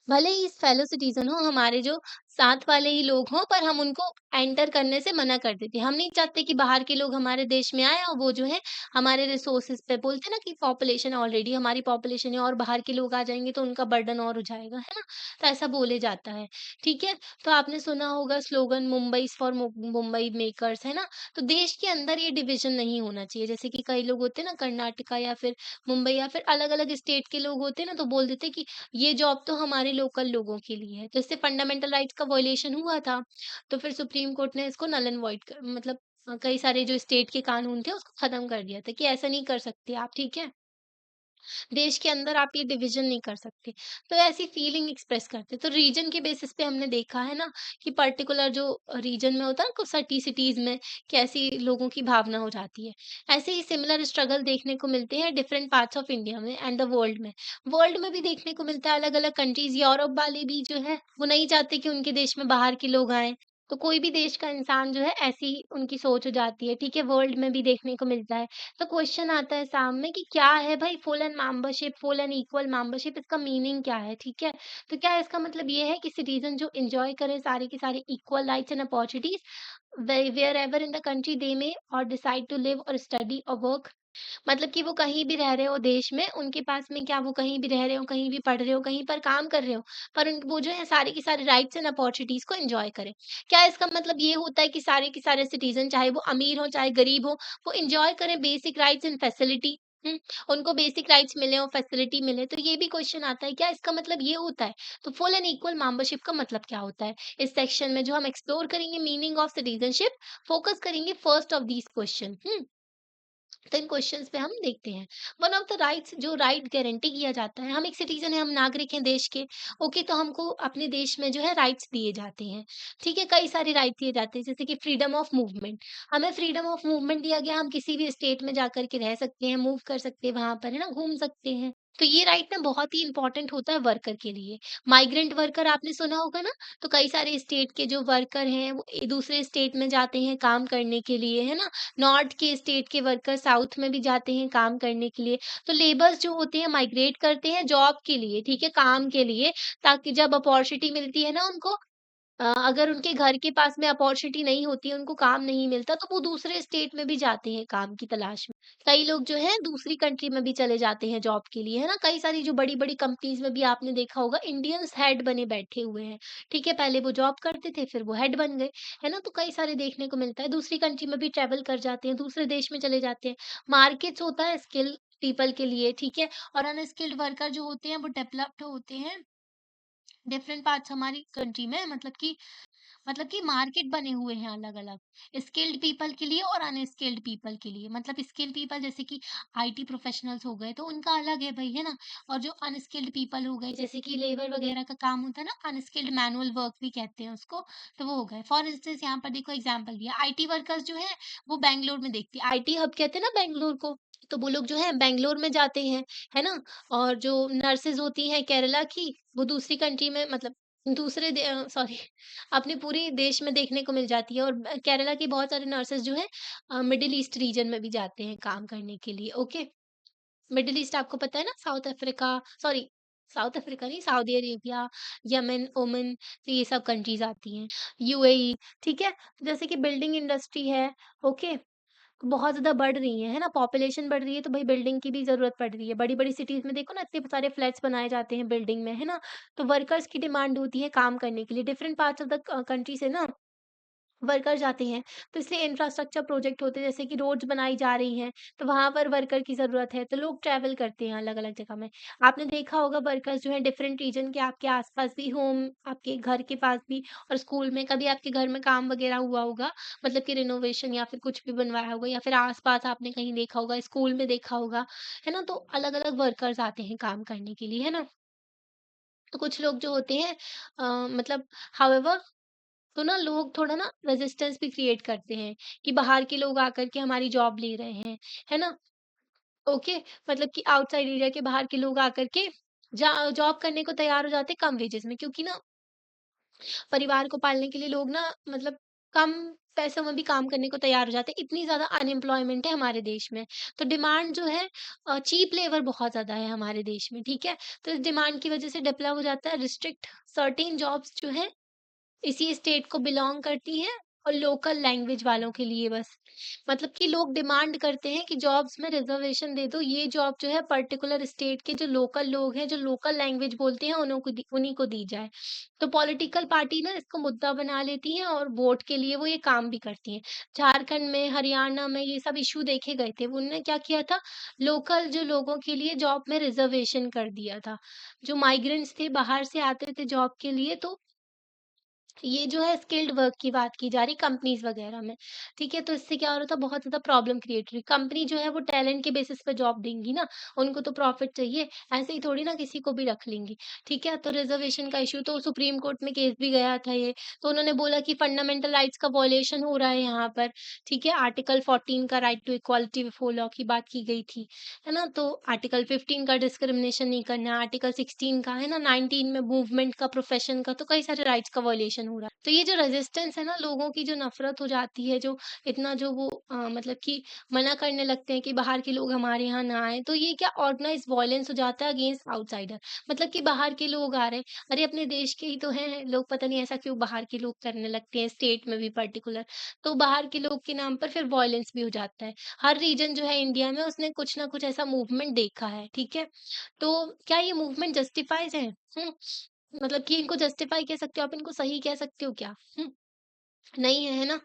Speaker 1: भले ही फेलो सिटीज़न हो, हमारे जो साथ वाले ही लोग हों, पर हम उनको एंटर करने से मना कर देते हैं। हम नहीं चाहते कि बाहर के लोग हमारे देश में आएँ और वो जो है हमारे रिसोर्सेज़ पे, बोलते हैं ना कि पॉपुलेशन ऑलरेडी हमारी पॉपुलेशन है और बाहर के लोग आ जाएँगे तो उनका बर्डन और हो जाएगा, है ना? तो ऐसा बोले जाता है, ठीक है? तो आपने सुना होगा slogan Mumbai is for Mumbai makers, है ना? तो देश के अंदर ये डिवीज़न नहीं होना चाहिए। जैसे कि कई लोग होते हैं ना कर्नाटका या फिर मुंबई या फिर अलग-अलग स्टेट के लोग होते हैं ना, तो बोल देते हैं कि ये जॉब तो हमारे लोकल लोगों के लिए है। तो इससे फंडामेंटल राइट्स का वॉयलेशन हुआ था। तो फिर सुप्रीम कोर्ट ने इसको नल एंड वॉइड कर, मतलब कई सारे जो स्टेट के कानून थे उसको खत्म कर दिया था कि ऐसा नहीं कर सकते आप, ठीक है? देश के अंदर आप ये डिवीज़न नहीं कर सकते। तो ऐसी फीलिंग एक्सप्रेस करते। तो रीजन के बेसिस पे हमने देखा है ना कि पर्टिकुलर जो रीजन में होता है ना, कुछ सिटीज़ में कैसी लोगों की भावना हो जाती है। ऐसे ही सिमिलर स्ट्रगल देखने को मिलते हैं डिफरेंट पार्ट्स ऑफ इंडिया में एंड द वर्ल्ड में। वर्ल्ड में भी देखने को मिलता है अलग-अलग कंट्रीज़, यूरोप वाले भी जो है वो नहीं चाहते कि उनके देश में बाहर के लोग आएँ। तो कोई भी देश का इंसान जो है ऐसी उनकी सोच हो जाती है, ठीक है? वर्ल्ड में भी देखने को मिलता है। तो क्वेश्चन आता है सामने कि क्या है भाई फुल एंड इक्वल मेंबरशिप, इसका मीनिंग क्या है, ठीक है? तो क्या इसका मतलब ये है कि सिटीज़न जो एन्जॉय करें सारे के सारे equal rights and opportunities wherever in the country they may और डिसाइड टू लिव और स्टडी और वर्क। मतलब कि वो कहीं भी रह रहे हो देश में, उनके पास में क्या वो कहीं भी रह रहे हो, कहीं भी पढ़ रहे हो, कहीं पर काम कर रहे हो, पर उन वो जो है सारे के सारे राइट्स एंड अपॉर्च्युनिटीज़ को एन्जॉय करें। क्या इसका मतलब ये होता है कि सारे के सारे सिटीज़न चाहे वो अमीर हो, चाहे गरीब हो, वो एन्जॉय करें बेसिक राइट्स एंड फैसिलिटी? हुँ, उनको बेसिक राइट्स मिले और फैसिलिटी मिले, तो ये भी क्वेश्चन आता है, क्या इसका मतलब ये होता है? तो फुल एंड इक्वल मेंबरशिप का मतलब क्या होता है? इस सेक्शन में जो हम एक्सप्लोर करेंगे मीनिंग ऑफ सिटीज़नशिप, फोकस करेंगे फर्स्ट ऑफ दीज़ क्वेश्चन। तो इन क्वेश्चंस पे हम देखते हैं। वन ऑफ द राइट्स जो राइट गारंटी किया जाता है, हम एक सिटीजन है, हम नागरिक हैं देश के। ओके, तो हमको अपने देश में जो है राइट्स दिए जाते हैं। ठीक है, कई सारे राइट दिए जाते हैं, जैसे कि फ्रीडम ऑफ मूवमेंट। हमें फ्रीडम ऑफ मूवमेंट दिया गया, हम किसी भी स्टेट में जाकर के रह सकते हैं, मूव कर सकते हैं, वहां पर है ना, घूम सकते हैं। तो ये राइट ना बहुत ही इंपॉर्टेंट होता है वर्कर के लिए। माइग्रेंट वर्कर आपने सुना होगा ना, तो कई सारे स्टेट के जो वर्कर हैं वो दूसरे स्टेट में जाते हैं काम करने के लिए, है ना। नॉर्थ के स्टेट के वर्कर साउथ में भी जाते हैं काम करने के लिए। तो लेबर्स जो होते हैं माइग्रेट करते हैं जॉब के लिए, ठीक है, काम के लिए, ताकि जब अपॉर्च्युनिटी मिलती है ना उनको, अगर उनके घर के पास में अपॉर्च्युनिटी नहीं होती है, उनको काम नहीं मिलता, तो वो दूसरे स्टेट में भी जाते हैं काम की तलाश में। कई लोग जो हैं दूसरी कंट्री में भी चले जाते हैं जॉब के लिए, है ना? कई सारी जो बड़ी-बड़ी कंपनीज़ में भी आपने देखा होगा इंडियंस हेड बने बैठे हुए हैं, ठीक है? पहले वो जॉब करते थे, फिर वो हेड बन गए, है ना? तो कई सारे देखने को मिलता है, दूसरी कंट्री में भी ट्रैवल कर जाते हैं, दूसरे देश में चले जाते हैं। मार्केट्स होता है स्किल पीपल के लिए, ठीक है? और अनस्किल्ड वर्कर जो होते हैं वो डेवलप्ड होते हैं डिफरेंट पार्ट्स हमारी कंट्री में, मतलब कि मार्केट बने हुए हैं अलग-अलग, स्किल्ड पीपल के लिए और अनस्किल्ड पीपल के लिए। मतलब स्किल्ड पीपल जैसे कि आईटी प्रोफेशनल्स हो गए, तो उनका अलग है भई, है ना? और जो अनस्किल्ड पीपल हो गए, जैसे कि लेबर वगैरह का काम होता है ना, अनस्किल्ड मैनुअल वर्क भी कहते हैं उसको, तो वो हो गए। फॉर इंस्टेंस यहाँ पर देखो एग्जांपल दिया, आईटी वर्कर्स जो हैं, वो बैंगलोर में देखती है, आईटी हब कहते हैं ना बैंगलोर को, तो वो लोग जो है बैंगलोर में जाते हैं, है ना? और जो नर्सेज़ होती हैं केरला की, वो दूसरी कंट्री में, मतलब दूसरे सॉरी, अपने पूरे देश में देखने को मिल जाती है। और केरला की बहुत सारे नर्सेस जो हैं मिडिल ईस्ट रीजन में भी जाते हैं काम करने के लिए। ओके, मिडिल ईस्ट आपको पता है ना, साउथ अफ्रीका नहीं, सऊदी अरेबिया, यमन, ओमान, तो ये सब कंट्रीज आती हैं, यूएई। ठीक है, जैसे कि बिल्डिंग इंडस्ट्री है, ओके, बहुत ज़्यादा बढ़ रही है ना? पॉपुलेशन बढ़ रही है, तो भई बिल्डिंग की भी ज़रूरत पड़ रही है। बड़ी-बड़ी सिटीज़ में देखो ना, इतने सारे फ्लैट्स बनाए जाते हैं बिल्डिंग में, है ना? तो वर्कर्स की डिमांड होती है काम करने के लिए। Different parts of the country से ना वर्कर जाते हैं, तो इसलिए इंफ्रास्ट्रक्चर प्रोजेक्ट होते हैं, जैसे कि रोड्स बनाई जा रही हैं, तो वहाँ पर वर्कर की ज़रूरत है, तो लोग ट्रैवल करते हैं अलग-अलग जगह में। आपने देखा होगा वर्कर्स जो हैं डिफरेंट रीजन के आपके आस-पास भी होम, आपके घर के पास भी, और स्कूल में कभी आपके घर में काम वगैरह हुआ होगा, मतलब कि रिनोवेशन या फिर कुछ भी बनवाया होगा, या फिर आस-पास आपने कहीं देखा होगा, स्कूल में देखा होगा, है ना? तो अलग-अलग वर्कर्स आते हैं काम करने के लिए, है ना? तो कुछ लोग जो होते हैं मतलब हाउएवर, तो ना लोग थोड़ा ना रेजिस्टेंस भी क्रिएट करते हैं कि बाहर के लोग आकर के हमारी जॉब ले रहे हैं, है ना? ओके, मतलब कि आउटसाइड एरिया के बाहर के लोग आकर के जॉब करने को तैयार हो जाते हैं कम वेजेस में, क्योंकि ना परिवार को पालने के लिए लोग ना, मतलब कम पैसों में भी काम करने को तैयार हो जाते हैं, इतनी ज़्यादा अनएम्प्लॉयमेंट है हमारे देश में। तो डिमांड जो है चीप लेबर बहुत ज़्यादा है हमारे देश में, ठीक है? तो इस डिमांड की वज़ह से डेवलप हो जाता है रिस्ट्रिक्ट सर्टेन जॉब्स जो हैं इसी स्टेट को बिलॉन्ग करती हैं, और लोकल लैंग्वेज वालों के लिए बस। मतलब कि लोग डिमांड करते हैं कि जॉब्स में रिजर्वेशन दे दो, ये जॉब जो है पर्टिकुलर स्टेट के जो लोकल लोग हैं, जो लोकल लैंग्वेज बोलते हैं, उन्हीं को दी जाए। तो पॉलिटिकल पार्टी ना इसको मुद्दा बना लेती हैं और वोट के लिए वो ये काम भी करती हैं। झारखंड में, हरियाणा में ये सब इश्यू देखे गए थे। उन्होंने क्या किया था, लोकल जो लोगों के लिए जॉब में रिजर्वेशन कर दिया था। जो माइग्रेंट्स थे, बाहर से आते थे जॉब के लिए, तो ये जो है स्किल्ड वर्क की बात की जा रही कंपनीज़ वगैरह में, ठीक है? तो इससे क्या हो रहा था, बहुत ज़्यादा प्रॉब्लम क्रिएट हुई। कंपनी जो है वो टैलेंट के बेसिस पे जॉब देंगी ना, उनको तो प्रॉफिट चाहिए, ऐसे ही थोड़ी ना किसी को भी रख लेंगी, ठीक है? तो रिज़र्वेशन का इश्यू तो सुप्रीम कोर्ट में केस भी गया था ये, तो उन्होंने बोला कि फंडामेंटल राइट्स का वॉयलेशन हो रहा है यहाँ पर, ठीक है? आर्टिकल 14 का right to equality before law की बात की गई थी, है ना? तो आर्टिकल 15 का डिस्क्रिमिनेशन नहीं करना, आर्टिकल 16 का, है ना? 19 में मूवमेंट का, प्रोफेशन का, तो कई सारे राइट्स का वॉयलेशन डिस्क्रिमिनेशन हो रहा है। तो ये जो रेजिस्टेंस है ना, लोगों की जो नफरत हो जाती है, जो इतना जो वो मतलब कि मना करने लगते हैं कि बाहर के लोग हमारे यहाँ ना आए, तो ये क्या ऑर्गेनाइज वायलेंस हो जाता है अगेंस्ट आउटसाइडर। मतलब कि बाहर के लोग आ रहे हैं, अरे अपने देश के ही तो हैं लोग, पता नहीं ऐसा क्यों बाहर के लोग करने लगते हैं, स्टेट में भी पर्टिकुलर। तो बाहर के लोग के नाम पर फिर वायलेंस भी हो जाता है। हर रीजन जो है इंडिया में, उसने कुछ ना कुछ ऐसा मूवमेंट देखा है, ठीक है। तो क्या ये मूवमेंट जस्टिफाइज है? मतलब कि इनको जस्टिफाई कह सकते हो आप, इनको सही कह सकते हो क्या? नहीं है, है ना?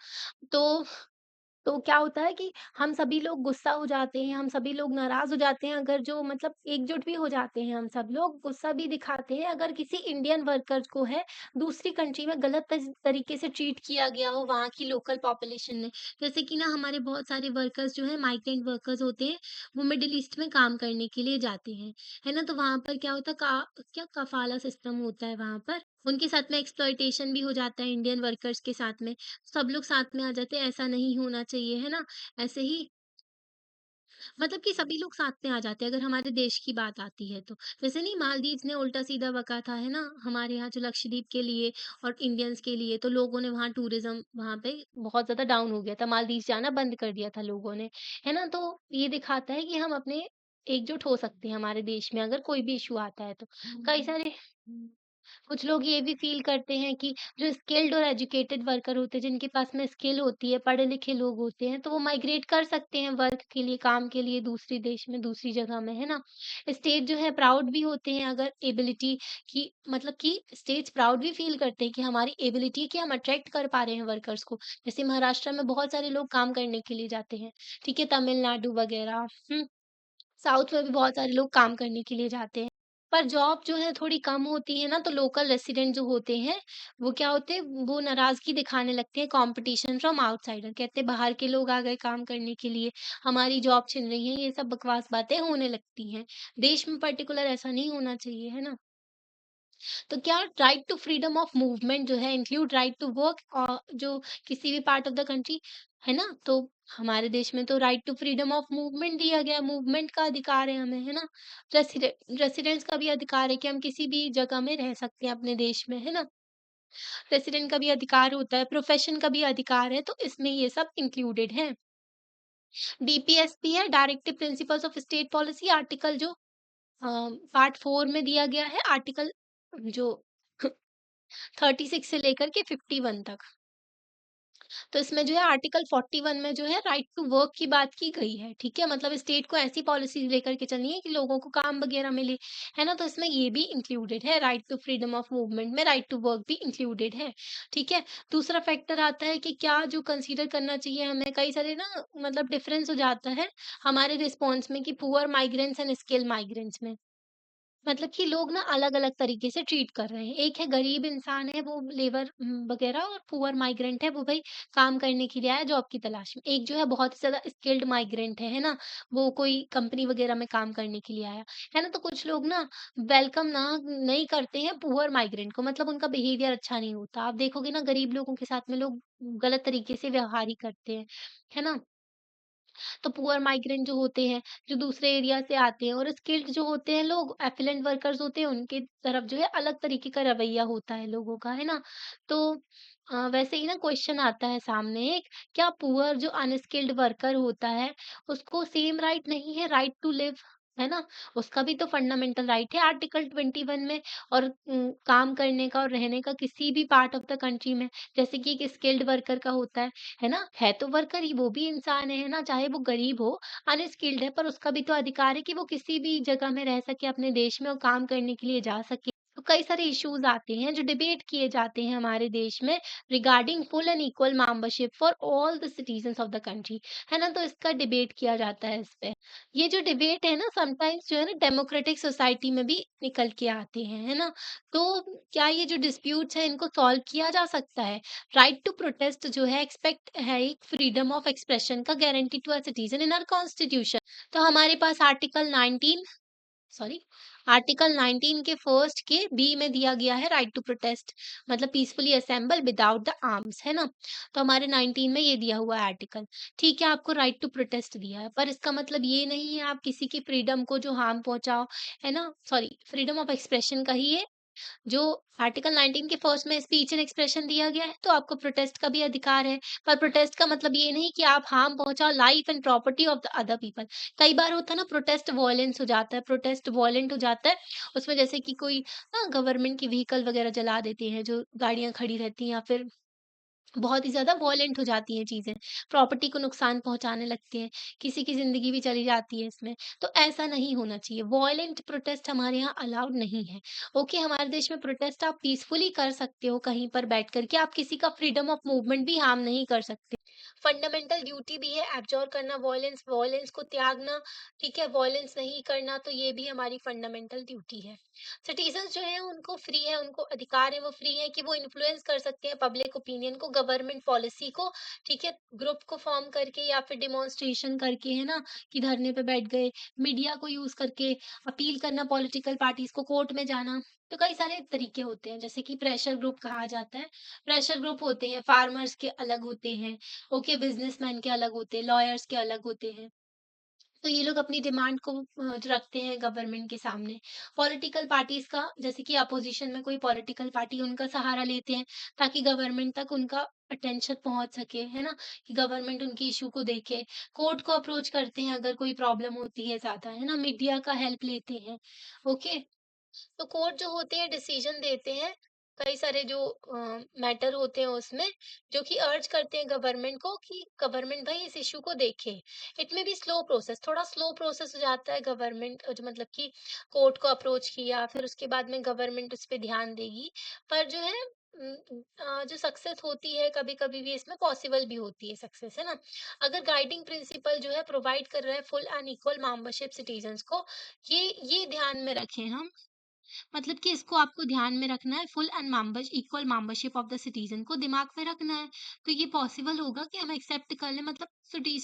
Speaker 1: तो क्या होता है कि हम सभी लोग गुस्सा हो जाते हैं, हम सभी लोग नाराज़ हो जाते हैं, अगर जो मतलब एकजुट भी हो जाते हैं हम सब लोग, गुस्सा भी दिखाते हैं अगर किसी इंडियन वर्कर्स को है दूसरी कंट्री में गलत तरीके से ट्रीट किया गया हो वहाँ की लोकल पॉपुलेशन ने। जैसे कि ना हमारे बहुत सारे वर्कर्स जो हैं, माइग्रेंट वर्कर्स होते हैं, वो मिडल ईस्ट में काम करने के लिए जाते हैं, है ना? तो वहाँ पर क्या होता है, क्या कफ़ाला सिस्टम होता है वहाँ पर, उनके साथ में एक्सप्लॉइटेशन भी हो जाता है इंडियन वर्कर्स के साथ में। सब लोग साथ में आ जाते हैं, ऐसा नहीं होना चाहिए, है ना? ऐसे ही मतलब कि सभी लोग साथ में आ जाते हैं अगर हमारे देश की बात आती है तो। वैसे नहीं, मालदीव्स ने उल्टा-सीधा बका था, है ना? हमारे यहाँ जो लक्षद्वीप के लिए और इंडियंस के लिए, तो लोगों ने वहाँ टूरिज़्म वहाँ पे बहुत ज़्यादा डाउन हो गया था, मालदीव्स जाना बंद कर दिया था लोगों ने, है ना? तो ये दिखाता है कि हम अपने एकजुट हो सकते हैं हमारे देश में अगर कोई भी इश्यू आता है तो। कई सारे कुछ लोग ये भी फ़ील करते हैं कि जो स्किल्ड और एजुकेटेड वर्कर होते हैं, जिनके पास में स्किल होती है, पढ़े-लिखे लोग होते हैं, तो वो माइग्रेट कर सकते हैं वर्क के लिए, काम के लिए दूसरे देश में, दूसरी जगह में, है ना? स्टेट जो है प्राउड भी होते हैं अगर एबिलिटी की, मतलब कि स्टेट्स प्राउड भी फ़ील करते हैं कि हमारी एबिलिटी है कि हम अट्रैक्ट कर पा रहे हैं वर्कर्स को। जैसे महाराष्ट्र में बहुत सारे लोग काम करने के लिए जाते हैं, ठीक है? तमिलनाडु वगैरह, साउथ में भी बहुत सारे लोग काम करने के लिए जाते हैं। पर जॉब जो है थोड़ी कम होती है ना, तो लोकल रेसिडेंट जो होते हैं, वो क्या होते हैं, वो नाराज़गी दिखाने लगते हैं, कॉम्पिटिशन फ्रॉम आउटसाइडर। कहते हैं बाहर के लोग आ गए काम करने के लिए, हमारी जॉब छिन रही है, ये सब बकवास बातें होने लगती हैं। देश में पर्टिकुलर ऐसा नहीं होना चाहिए, है ना? तो क्या right to freedom of movement जो है इंक्लूड राइट टू वर्क, जो किसी भी पार्ट ऑफ द कंट्री, है ना? तो हमारे देश में तो right to freedom of movement दिया गया है, मूवमेंट का अधिकार है हमें, है ना? रेसिडेंट्स का भी अधिकार है कि हम किसी भी जगह में रह सकते हैं अपने देश में, है ना? रेसिडेंट का भी अधिकार होता है, प्रोफेशन का भी अधिकार है, तो इसमें ये सब इंक्लूडेड है। डीपीएसपी है, directive principles of state policy, article जो पार्ट 4 में दिया गया है, आर्टिकल जो 36 से लेकर के 51 तक। तो इसमें जो है आर्टिकल 41 में जो है राइट टू वर्क की बात की गई है, ठीक है? मतलब स्टेट को ऐसी पॉलिसीज़ लेकर के चलनी है कि लोगों को काम वगैरह मिले, है ना? तो इसमें ये भी इंक्लूडेड है, right to freedom of movement में राइट टू वर्क भी इंक्लूडेड है, ठीक है? दूसरा फैक्टर आता है कि क्या जो कंसीडर करना चाहिए हमें, कई सारे ना मतलब डिफरेंस हो जाता है हमारे रिस्पॉन्स में कि poor migrants and skilled migrants में। मतलब कि लोग ना अलग-अलग तरीके से ट्रीट कर रहे हैं। एक है गरीब इंसान है, वो लेबर वगैरह, और पुअर माइग्रेंट है, वो भई काम करने के लिए आया जॉब की तलाश में। एक जो है बहुत ही ज़्यादा स्किल्ड माइग्रेंट है ना? वो कोई कंपनी वगैरह में काम करने के लिए आया, है ना? तो कुछ लोग ना वेलकम ना नहीं करते हैं पुअर माइग्रेंट को, मतलब उनका बिहेवियर अच्छा नहीं होता। आप देखोगे ना गरीब लोगों के साथ में लोग गलत तरीके से व्यवहार ही करते हैं, है ना? तो पुअर माइग्रेंट जो होते हैं, जो दूसरे एरिया से आते हैं, और स्किल्ड जो होते हैं लोग, एफिलेंट वर्कर्स होते हैं, उनके तरफ जो है अलग तरीके का रवैया होता है लोगों का, है ना? तो वैसे ही ना क्वेश्चन आता है सामने एक, क्या पुअर जो अनस्किल्ड वर्कर होता है, उसको सेम राइट नहीं है, राइट टू लिव, है ना? उसका भी तो फंडामेंटल राइट है आर्टिकल 21 में, और काम करने का और रहने का किसी भी पार्ट ऑफ द कंट्री में, जैसे कि एक स्किल्ड वर्कर का होता है ना? है तो वर्कर ही, वो भी इंसान है ना? चाहे वो गरीब हो, अनस्किल्ड है, पर उसका भी तो अधिकार है कि वो किसी भी जगह में रह सके अपने देश में और काम करने के लिए जा सके। तो कई सारे इश्यूज़ आते हैं जो डिबेट किए जाते हैं हमारे देश में regarding full and equal membership for all the citizens of the country, है ना? तो इसका डिबेट किया जाता है इस पे। ये जो डिबेट है ना, समटाइम्स जो है ना डेमोक्रेटिक सोसाइटी में भी निकल के आते हैं, है ना? तो क्या ये जो डिस्प्यूट्स हैं इनको सॉल्व किया जा सकता है? राइट टू प्रोटेस्ट जो है एक्सपेक्ट है एक फ्रीडम ऑफ एक्सप्रेशन का guarantee to a citizen in our constitution. तो हमारे पास आर्टिकल 19 के फर्स्ट के बी में दिया गया है राइट टू प्रोटेस्ट, मतलब peacefully assemble without the arms, है ना? तो हमारे 19 में ये दिया हुआ है आर्टिकल। ठीक है, आपको राइट टू प्रोटेस्ट दिया है, पर इसका मतलब ये नहीं है आप किसी की फ्रीडम को जो हार्म पहुंचाओ, है ना? सॉरी, फ्रीडम ऑफ एक्सप्रेशन का ही ये जो आर्टिकल 19 के फर्स्ट में स्पीच एंड एक्सप्रेशन दिया गया है, तो आपको प्रोटेस्ट का भी अधिकार है। पर प्रोटेस्ट का मतलब ये नहीं कि आप हार्म पहुँचाओ life and property of the other people. कई बार होता है ना, प्रोटेस्ट वॉयलेंस हो जाता है, प्रोटेस्ट वॉयलेंट हो जाता है। उसमें जैसे कि कोई ना गवर्नमेंट की व्हीकल वगैरह जला देते हैं, जो गाड़ियाँ खड़ी रहती हैं, या फिर बहुत ही ज़्यादा वॉयलेंट हो जाती हैं चीज़ें, प्रॉपर्टी को नुकसान पहुँचाने लगती हैं, किसी की ज़िंदगी भी चली जाती है इसमें, तो ऐसा नहीं होना चाहिए। वॉयलेंट प्रोटेस्ट हमारे यहाँ अलाउड नहीं है। ओके, हमारे देश में प्रोटेस्ट आप पीसफुली कर सकते हो कहीं पर बैठ कर के, आप किसी का फ्रीडम ऑफ मूवमेंट भी हार्म नहीं कर सकते। फंडामेंटल ड्यूटी भी है एब्जॉर्ब करना वॉयलेंस, वॉयलेंस को त्यागना, ठीक है? वॉयलेंस नहीं करना, तो ये भी हमारी फंडामेंटल ड्यूटी है। सिटीजन्स जो हैं उनको फ्री है, उनको अधिकार है, वो फ्री है कि वो इन्फ्लुएंस कर सकते हैं पब्लिक ओपिनियन को, गवर्नमेंट पॉलिसी को, ठीक है? ग्रुप को फॉर्म करके या फिर डिमॉन्स्ट्रेशन करके, है ना? कि धरने पे बैठ गए, मीडिया को यूज़ करके अपील करना पॉलिटिकल पार्टीज़ को, कोर्ट में जाना। तो कई सारे तरीके होते हैं, जैसे कि प्रेशर ग्रुप कहा जाता है। प्रेशर ग्रुप होते हैं, फार्मर्स के अलग होते हैं, ओके, बिज़नेसमैन के अलग होते हैं, लॉयर्स के अलग होते हैं। तो ये लोग अपनी डिमांड को जो रखते हैं गवर्नमेंट के सामने। पॉलिटिकल पार्टीज़ का, जैसे कि अपोज़िशन में कोई पॉलिटिकल पार्टी, उनका सहारा लेते हैं ताकि गवर्नमेंट तक उनका अटेंशन पहुँच सके, है ना? कि गवर्नमेंट उनकी इश्यू को देखे। कोर्ट को अप्रोच करते हैं अगर कोई प्रॉब्लम होती है ज़्यादा, है ना? मीडिया का हेल्प लेते हैं, ओके? तो कोर्ट जो होते हैं डिसीजन देते हैं, कई सारे जो मैटर होते हैं उसमें, जो कि अर्ज करते हैं गवर्नमेंट को कि गवर्नमेंट भाई इस इश्यू को देखे। इट में बी स्लो प्रोसेस, थोड़ा स्लो प्रोसेस हो जाता है। गवर्नमेंट जो मतलब कि कोर्ट को अप्रोच किया, फिर उसके बाद में गवर्नमेंट उस पे ध्यान देगी। पर जो है जो सक्सेस होती है कभी-कभी भी इसमें पॉसिबल भी होती है सक्सेस, है ना? अगर गाइडिंग प्रिंसिपल जो है प्रोवाइड कर रहा है full and equal membership citizens को, ये ध्यान में रखें हम, मतलब कि इसको आपको ध्यान में रखना है, full and members equal membership of the citizen को दिमाग में रखना है। तो ये पॉसिबल होगा कि हम एक्सेप्ट कर लें, मतलब सॉरी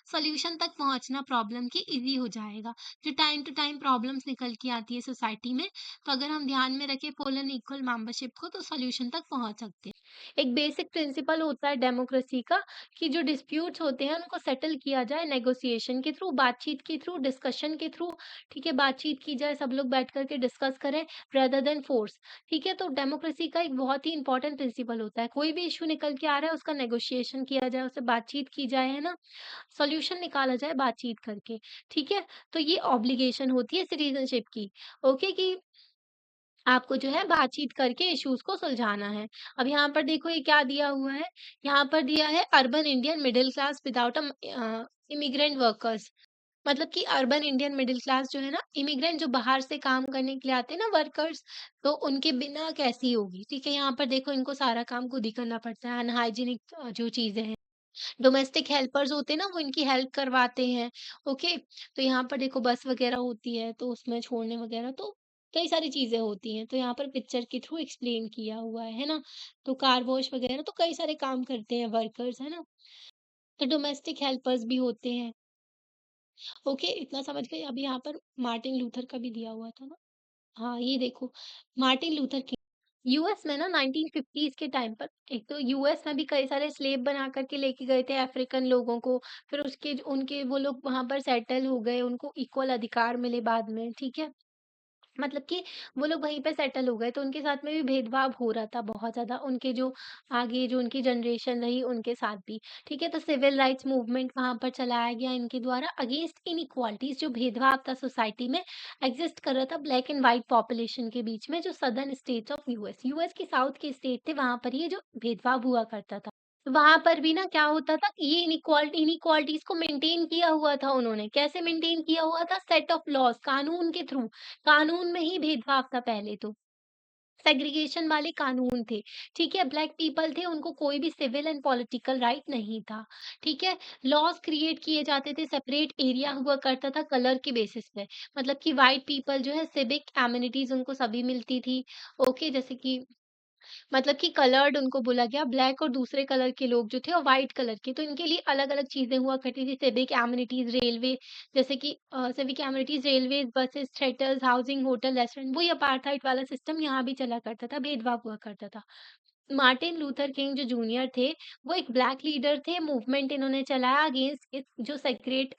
Speaker 1: सॉल्यूशन तक पहुंचना प्रॉब्लम के इजी हो जाएगा। जो टाइम टू टाइम प्रॉब्लम्स निकल के आती है सोसाइटी में, तो अगर हम ध्यान में रखें फुल एंड इक्वल मेंबरशिप को, तो सॉल्यूशन तक पहुंच सकते हैं। एक बेसिक प्रिंसिपल होता है डेमोक्रेसी का, कि जो डिस्प्यूट्स होते हैं उनको सेटल किया जाए नेगोशिएशन के थ्रू, बातचीत के थ्रू, डिस्कशन के थ्रू, ठीक है? बातचीत की जाए, सब लोग बैठ कर के डिस्कस करें रेदर देन फोर्स, ठीक है? तो डेमोक्रेसी का एक बहुत ही इंपॉर्टेंट प्रिंसिपल होता है, कोई भी इश्यू निकल के आ रहा है उसका नेगोशिएशन किया जाए, उससे बातचीत की जाए, है ना? सॉल्यूशन निकाला जाए बातचीत करके, ठीक है? तो ये ऑब्लिगेशन होती है सिटीजनशिप की, ओके? कि आपको जो है बातचीत करके इश्यूज़ को सुलझाना है। अब यहाँ पर देखो ये क्या दिया हुआ है, यहाँ पर दिया है urban Indian middle class without immigrant workers. मतलब कि अर्बन इंडियन मिडिल क्लास जो है ना, इमिग्रेंट जो बाहर से काम करने के लिए आते हैं ना वर्कर्स, तो उनके बिना कैसी होगी, ठीक है? यहाँ पर देखो इनको सारा काम खुद ही करना पड़ता है, अनहाइजीनिक जो चीज़ें हैं। डोमेस्टिक हेल्पर्स होते हैं ना, वो इनकी हेल्प करवाते हैं, ओके? तो यहाँ पर देखो बस वगैरह होती है, तो उसमें छोड़ने वगैरह, तो कई सारी चीज़ें होती हैं, तो यहाँ पर पिक्चर के थ्रू एक्सप्लेन किया हुआ है ना? तो कार वॉश वगैरह, तो कई सारे काम करते हैं वर्कर्स, है ना? तो डोमेस्टिक हेल्पर्स भी होते हैं, ओके? इतना समझ गए? अब यहाँ पर मार्टिन लूथर का भी दिया हुआ था ना? हाँ, ये देखो, मार्टिन लूथर किंग यूएस में ना 1950s के टाइम पर, एक तो यूएस में भी कई सारे स्लेव बना कर के लेके गए थे अफ्रीकन लोगों को, फिर उसके उनके वो लोग वहाँ पर सेटल हो गए, उनको इक्वल अधिकार मिले बाद में, ठीक है? मतलब कि वो लोग वहीं पे सेटल हो गए, तो उनके साथ में भी भेदभाव हो रहा था बहुत ज़्यादा, उनके जो आगे जो उनकी जनरेशन रही उनके साथ भी, ठीक है? तो सिविल राइट्स मूवमेंट वहाँ पर चलाया गया इनके द्वारा अगेंस्ट इनइक्वालिटीज़, जो भेदभाव था सोसाइटी में एग्ज़िस्ट कर रहा था ब्लैक एंड व्हाइट पॉपुलेशन के बीच में, जो southern states of US, US के साउथ के स्टेट थे, वहाँ पर ये जो भेदभाव हुआ करता था। वहाँ पर भी ना क्या होता था, ये इनइक्वालिटीज़ को मेंटेन किया हुआ था उन्होंने। कैसे मेंटेन किया हुआ था? सेट ऑफ लॉज़, कानून के थ्रू। कानून में ही भेदभाव था पहले तो। सेग्रीगेशन वाले कानून थे, ठीक है? ब्लैक पीपल थे, उनको कोई भी सिविल एंड पॉलिटिकल राइट नहीं था, ठीक है? लॉज़ क्रिएट किए जाते थे, सेपरेट एरिया हुआ करता था कलर के बेसिस पे। मतलब कि व्हाइट पीपल जो है सिविक एमेनिटीज़ उनको सभी मिलती थी, ओके? जैसे कि मतलब कि कलर्ड उनको बोला गया, ब्लैक और दूसरे कलर के लोग जो थे और व्हाइट कलर के, तो इनके लिए अलग-अलग चीज़ें हुआ करती थी, सिविक एमेनिटीज़, रेलवे, जैसे कि civic amenities, Railways, buses, theatres, housing, hotel, restaurant, वही अपार्थाइड वाला सिस्टम यहाँ भी चला करता था, भेदभाव हुआ करता था। मार्टिन लूथर किंग जो जूनियर थे, वो एक ब्लैक लीडर थे, मूवमेंट इन्होंने चलाया अगेंस्ट इस जो सेग्रीगेट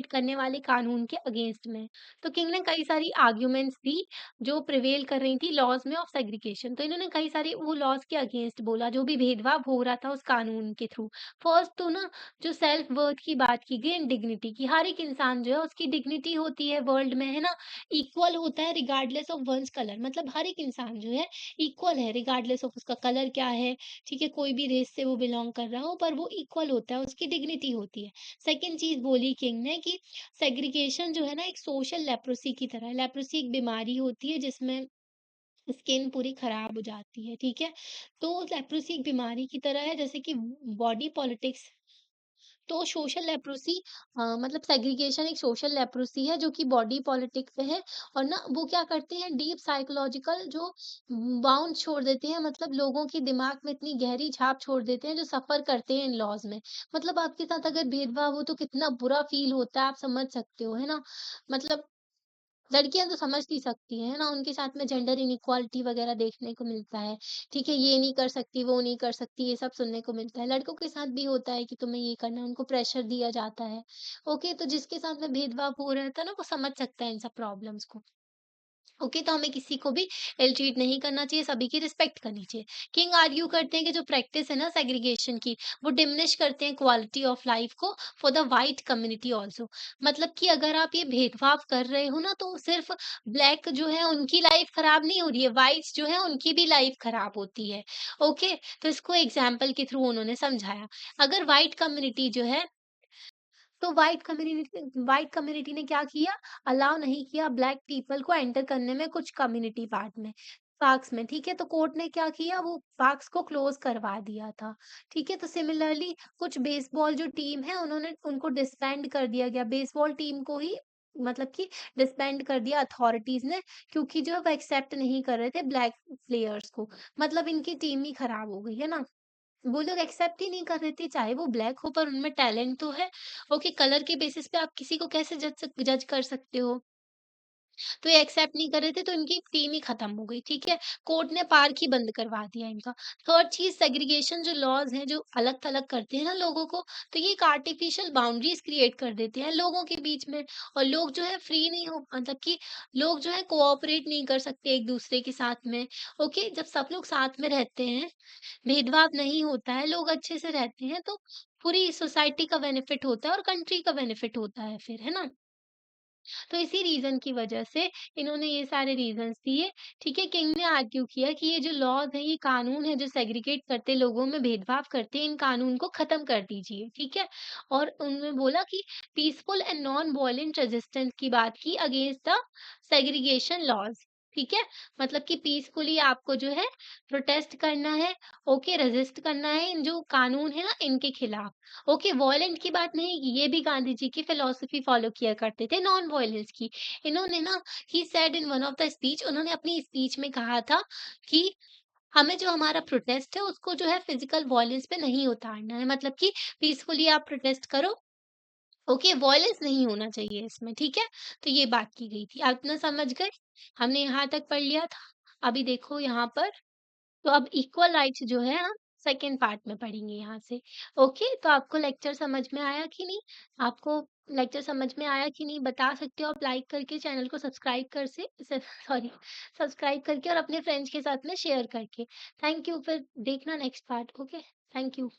Speaker 1: करने वाले कानून के अगेंस्ट में। तो किंग ने कई सारी आर्ग्यूमेंट्स दी, जो प्रिवेल कर रही थी लॉज़ में ऑफ सेग्रीगेशन। तो इन्होंने कई सारी वो लॉज़ के अगेंस्ट बोला, जो भी भेदभाव हो रहा था उस कानून के थ्रू। फर्स्ट तो ना, जो सेल्फ वर्थ की बात की गई एंड डिग्निटी की, हर एक इंसान जो है उसकी डिग्निटी होती है वर्ल्ड में, है ना? इक्वल होता है रिगार्डलेस ऑफ वन्स कलर, मतलब हर एक इंसान जो है इक्वल है रिगार्डलेस ऑफ उसका कलर क्या है, ठीक है? कोई भी रेस से वो बिलॉन्ग कर रहा हो, पर वो इक्वल होता है, उसकी डिग्निटी होती है। सेकंड चीज़ बोली किंग ने कि सेग्रीगेशन जो है ना एक सोशल लेप्रोसी की तरह है। लेप्रोसी एक बीमारी होती है जिसमें स्किन पूरी खराब हो जाती है, ठीक है? तो लेप्रोसी एक बीमारी की तरह है, जैसे कि बॉडी पॉलिटिक्स। तो सोशल लेप्रोसी मतलब सेग्रीगेशन एक सोशल लेप्रोसी है जो कि बॉडी पॉलिटिक पे है। और ना वो क्या करते हैं, डीप साइकोलॉजिकल जो बाउंड छोड़ देते हैं, मतलब लोगों के दिमाग में इतनी गहरी छाप छोड़ देते हैं जो सफर करते हैं इन लॉज में। मतलब आपके साथ अगर भेदभाव हो तो कितना बुरा फील होता है, आप समझ सकते हो, है ना? मतलब लड़कियाँ तो समझ नहीं सकती हैं, है ना? उनके साथ में जेंडर इनइक्वालिटी वगैरह देखने को मिलता है, ठीक है? ये नहीं कर सकती, वो नहीं कर सकती, ये सब सुनने को मिलता है। लड़कों के साथ भी होता है कि तुम्हें ये करना है, उनको प्रेशर दिया जाता है। ओके, तो जिसके साथ में भेदभाव हो रहा था ना, वो समझ सकता है इन सब प्रॉब्लम्स को। ओके, तो हमें किसी को भी इल ट्रीट नहीं करना चाहिए, सभी की रिस्पेक्ट करनी चाहिए। किंग आर्ग्यू करते हैं कि जो प्रैक्टिस है ना सेग्रीगेशन की, वो डिमिनिश करते हैं क्वालिटी ऑफ लाइफ को for the white community also. मतलब कि अगर आप ये भेदभाव कर रहे हो ना, तो सिर्फ ब्लैक जो है उनकी लाइफ खराब नहीं हो रही है, व्हाइट्स जो है उनकी भी लाइफ खराब होती है। ओके, तो इसको एग्जाम्पल के थ्रू उन्होंने समझाया। अगर व्हाइट कम्युनिटी जो है, तो व्हाइट कम्युनिटी ने क्या किया, अलाउ नहीं किया ब्लैक पीपल को एंटर करने में कुछ कम्युनिटी पार्क्स में, ठीक है? तो कोर्ट ने क्या किया, वो पार्क्स को क्लोज करवा दिया था, ठीक है? तो सिमिलरली कुछ बेसबॉल जो टीम है, उन्होंने उनको डिसबैंड कर दिया गया, बेसबॉल टीम को ही मतलब कि डिसबैंड कर दिया अथॉरिटीज ने, क्योंकि जो है वो एक्सेप्ट नहीं कर रहे थे ब्लैक प्लेयर्स को। मतलब इनकी टीम ही खराब हो गई, है ना? वो लोग एक्सेप्ट ही नहीं कर रहे थे, चाहे वो ब्लैक हो पर उनमें टैलेंट तो है। ओके, कलर के बेसिस पे आप किसी को कैसे जज कर सकते हो? तो ये एक्सेप्ट नहीं कर रहे थे, तो इनकी टीम ही खत्म हो गई, ठीक है? कोर्ट ने पार्क ही बंद करवा दिया इनका। थर्ड चीज़, सेग्रीगेशन जो लॉज़ हैं, जो अलग-थलग करते हैं ना लोगों को, तो ये एक आर्टिफिशियल बाउंड्रीज़ क्रिएट कर देते हैं लोगों के बीच में। और लोग जो है फ्री नहीं हो, मतलब कि लोग जो है कोऑपरेट नहीं कर सकते एक-दूसरे के साथ में। ओके, जब सब लोग साथ में रहते हैं, भेदभाव नहीं होता है, लोग अच्छे से रहते हैं, तो पूरी सोसाइटी का बेनिफिट होता है और कंट्री का बेनिफिट होता है फिर, है ना? तो इसी रीज़न की वजह से इन्होंने ये सारे रीज़न्स दिए, ठीक है? किंग ने आर्ग्यू किया कि ये जो लॉज़ हैं, ये कानून है जो सेग्रीगेट करते, लोगों में भेदभाव करते हैं, इन कानून को ख़त्म कर दीजिए, ठीक है? और उन्होंने बोला कि peaceful and non violent resistance की बात की अगेंस्ट द सेग्रीगेशन लॉज़, ठीक है? मतलब कि पीसफुली आपको जो है प्रोटेस्ट करना है, ओके, रेज़िस्ट करना है इन जो कानून है ना, इनके खिलाफ। ओके, वॉयलेंट की बात नहीं की, ये भी गांधी जी की फिलॉसफी फॉलो किया करते थे, नॉन वॉयलेंस की। इन्होंने ना, he said in one of the speech, उन्होंने अपनी स्पीच में कहा था कि हमें जो हमारा प्रोटेस्ट है उसको जो है फिजिकल वॉयलेंस पे नहीं उतारना है, मतलब कि पीसफुली आप प्रोटेस्ट करो, ओके, वॉयलेंस नहीं होना चाहिए इसमें, ठीक है? तो ये बात की गई थी। आप इतना समझ गए? हमने यहाँ तक पढ़ लिया था। अभी देखो यहाँ पर, तो अब इक्वल राइट्स जो है हम सेकंड पार्ट में पढ़ेंगे यहाँ से। ओके, तो आपको लेक्चर समझ में आया कि नहीं? आपको लेक्चर समझ में आया कि नहीं, बता सकते हो आप लाइक करके, चैनल को सब्सक्राइब कर से सॉरी सब्सक्राइब करके और अपने फ्रेंड्स के साथ में शेयर करके। थैंक यू, फिर देखना next part. Okay, thank you.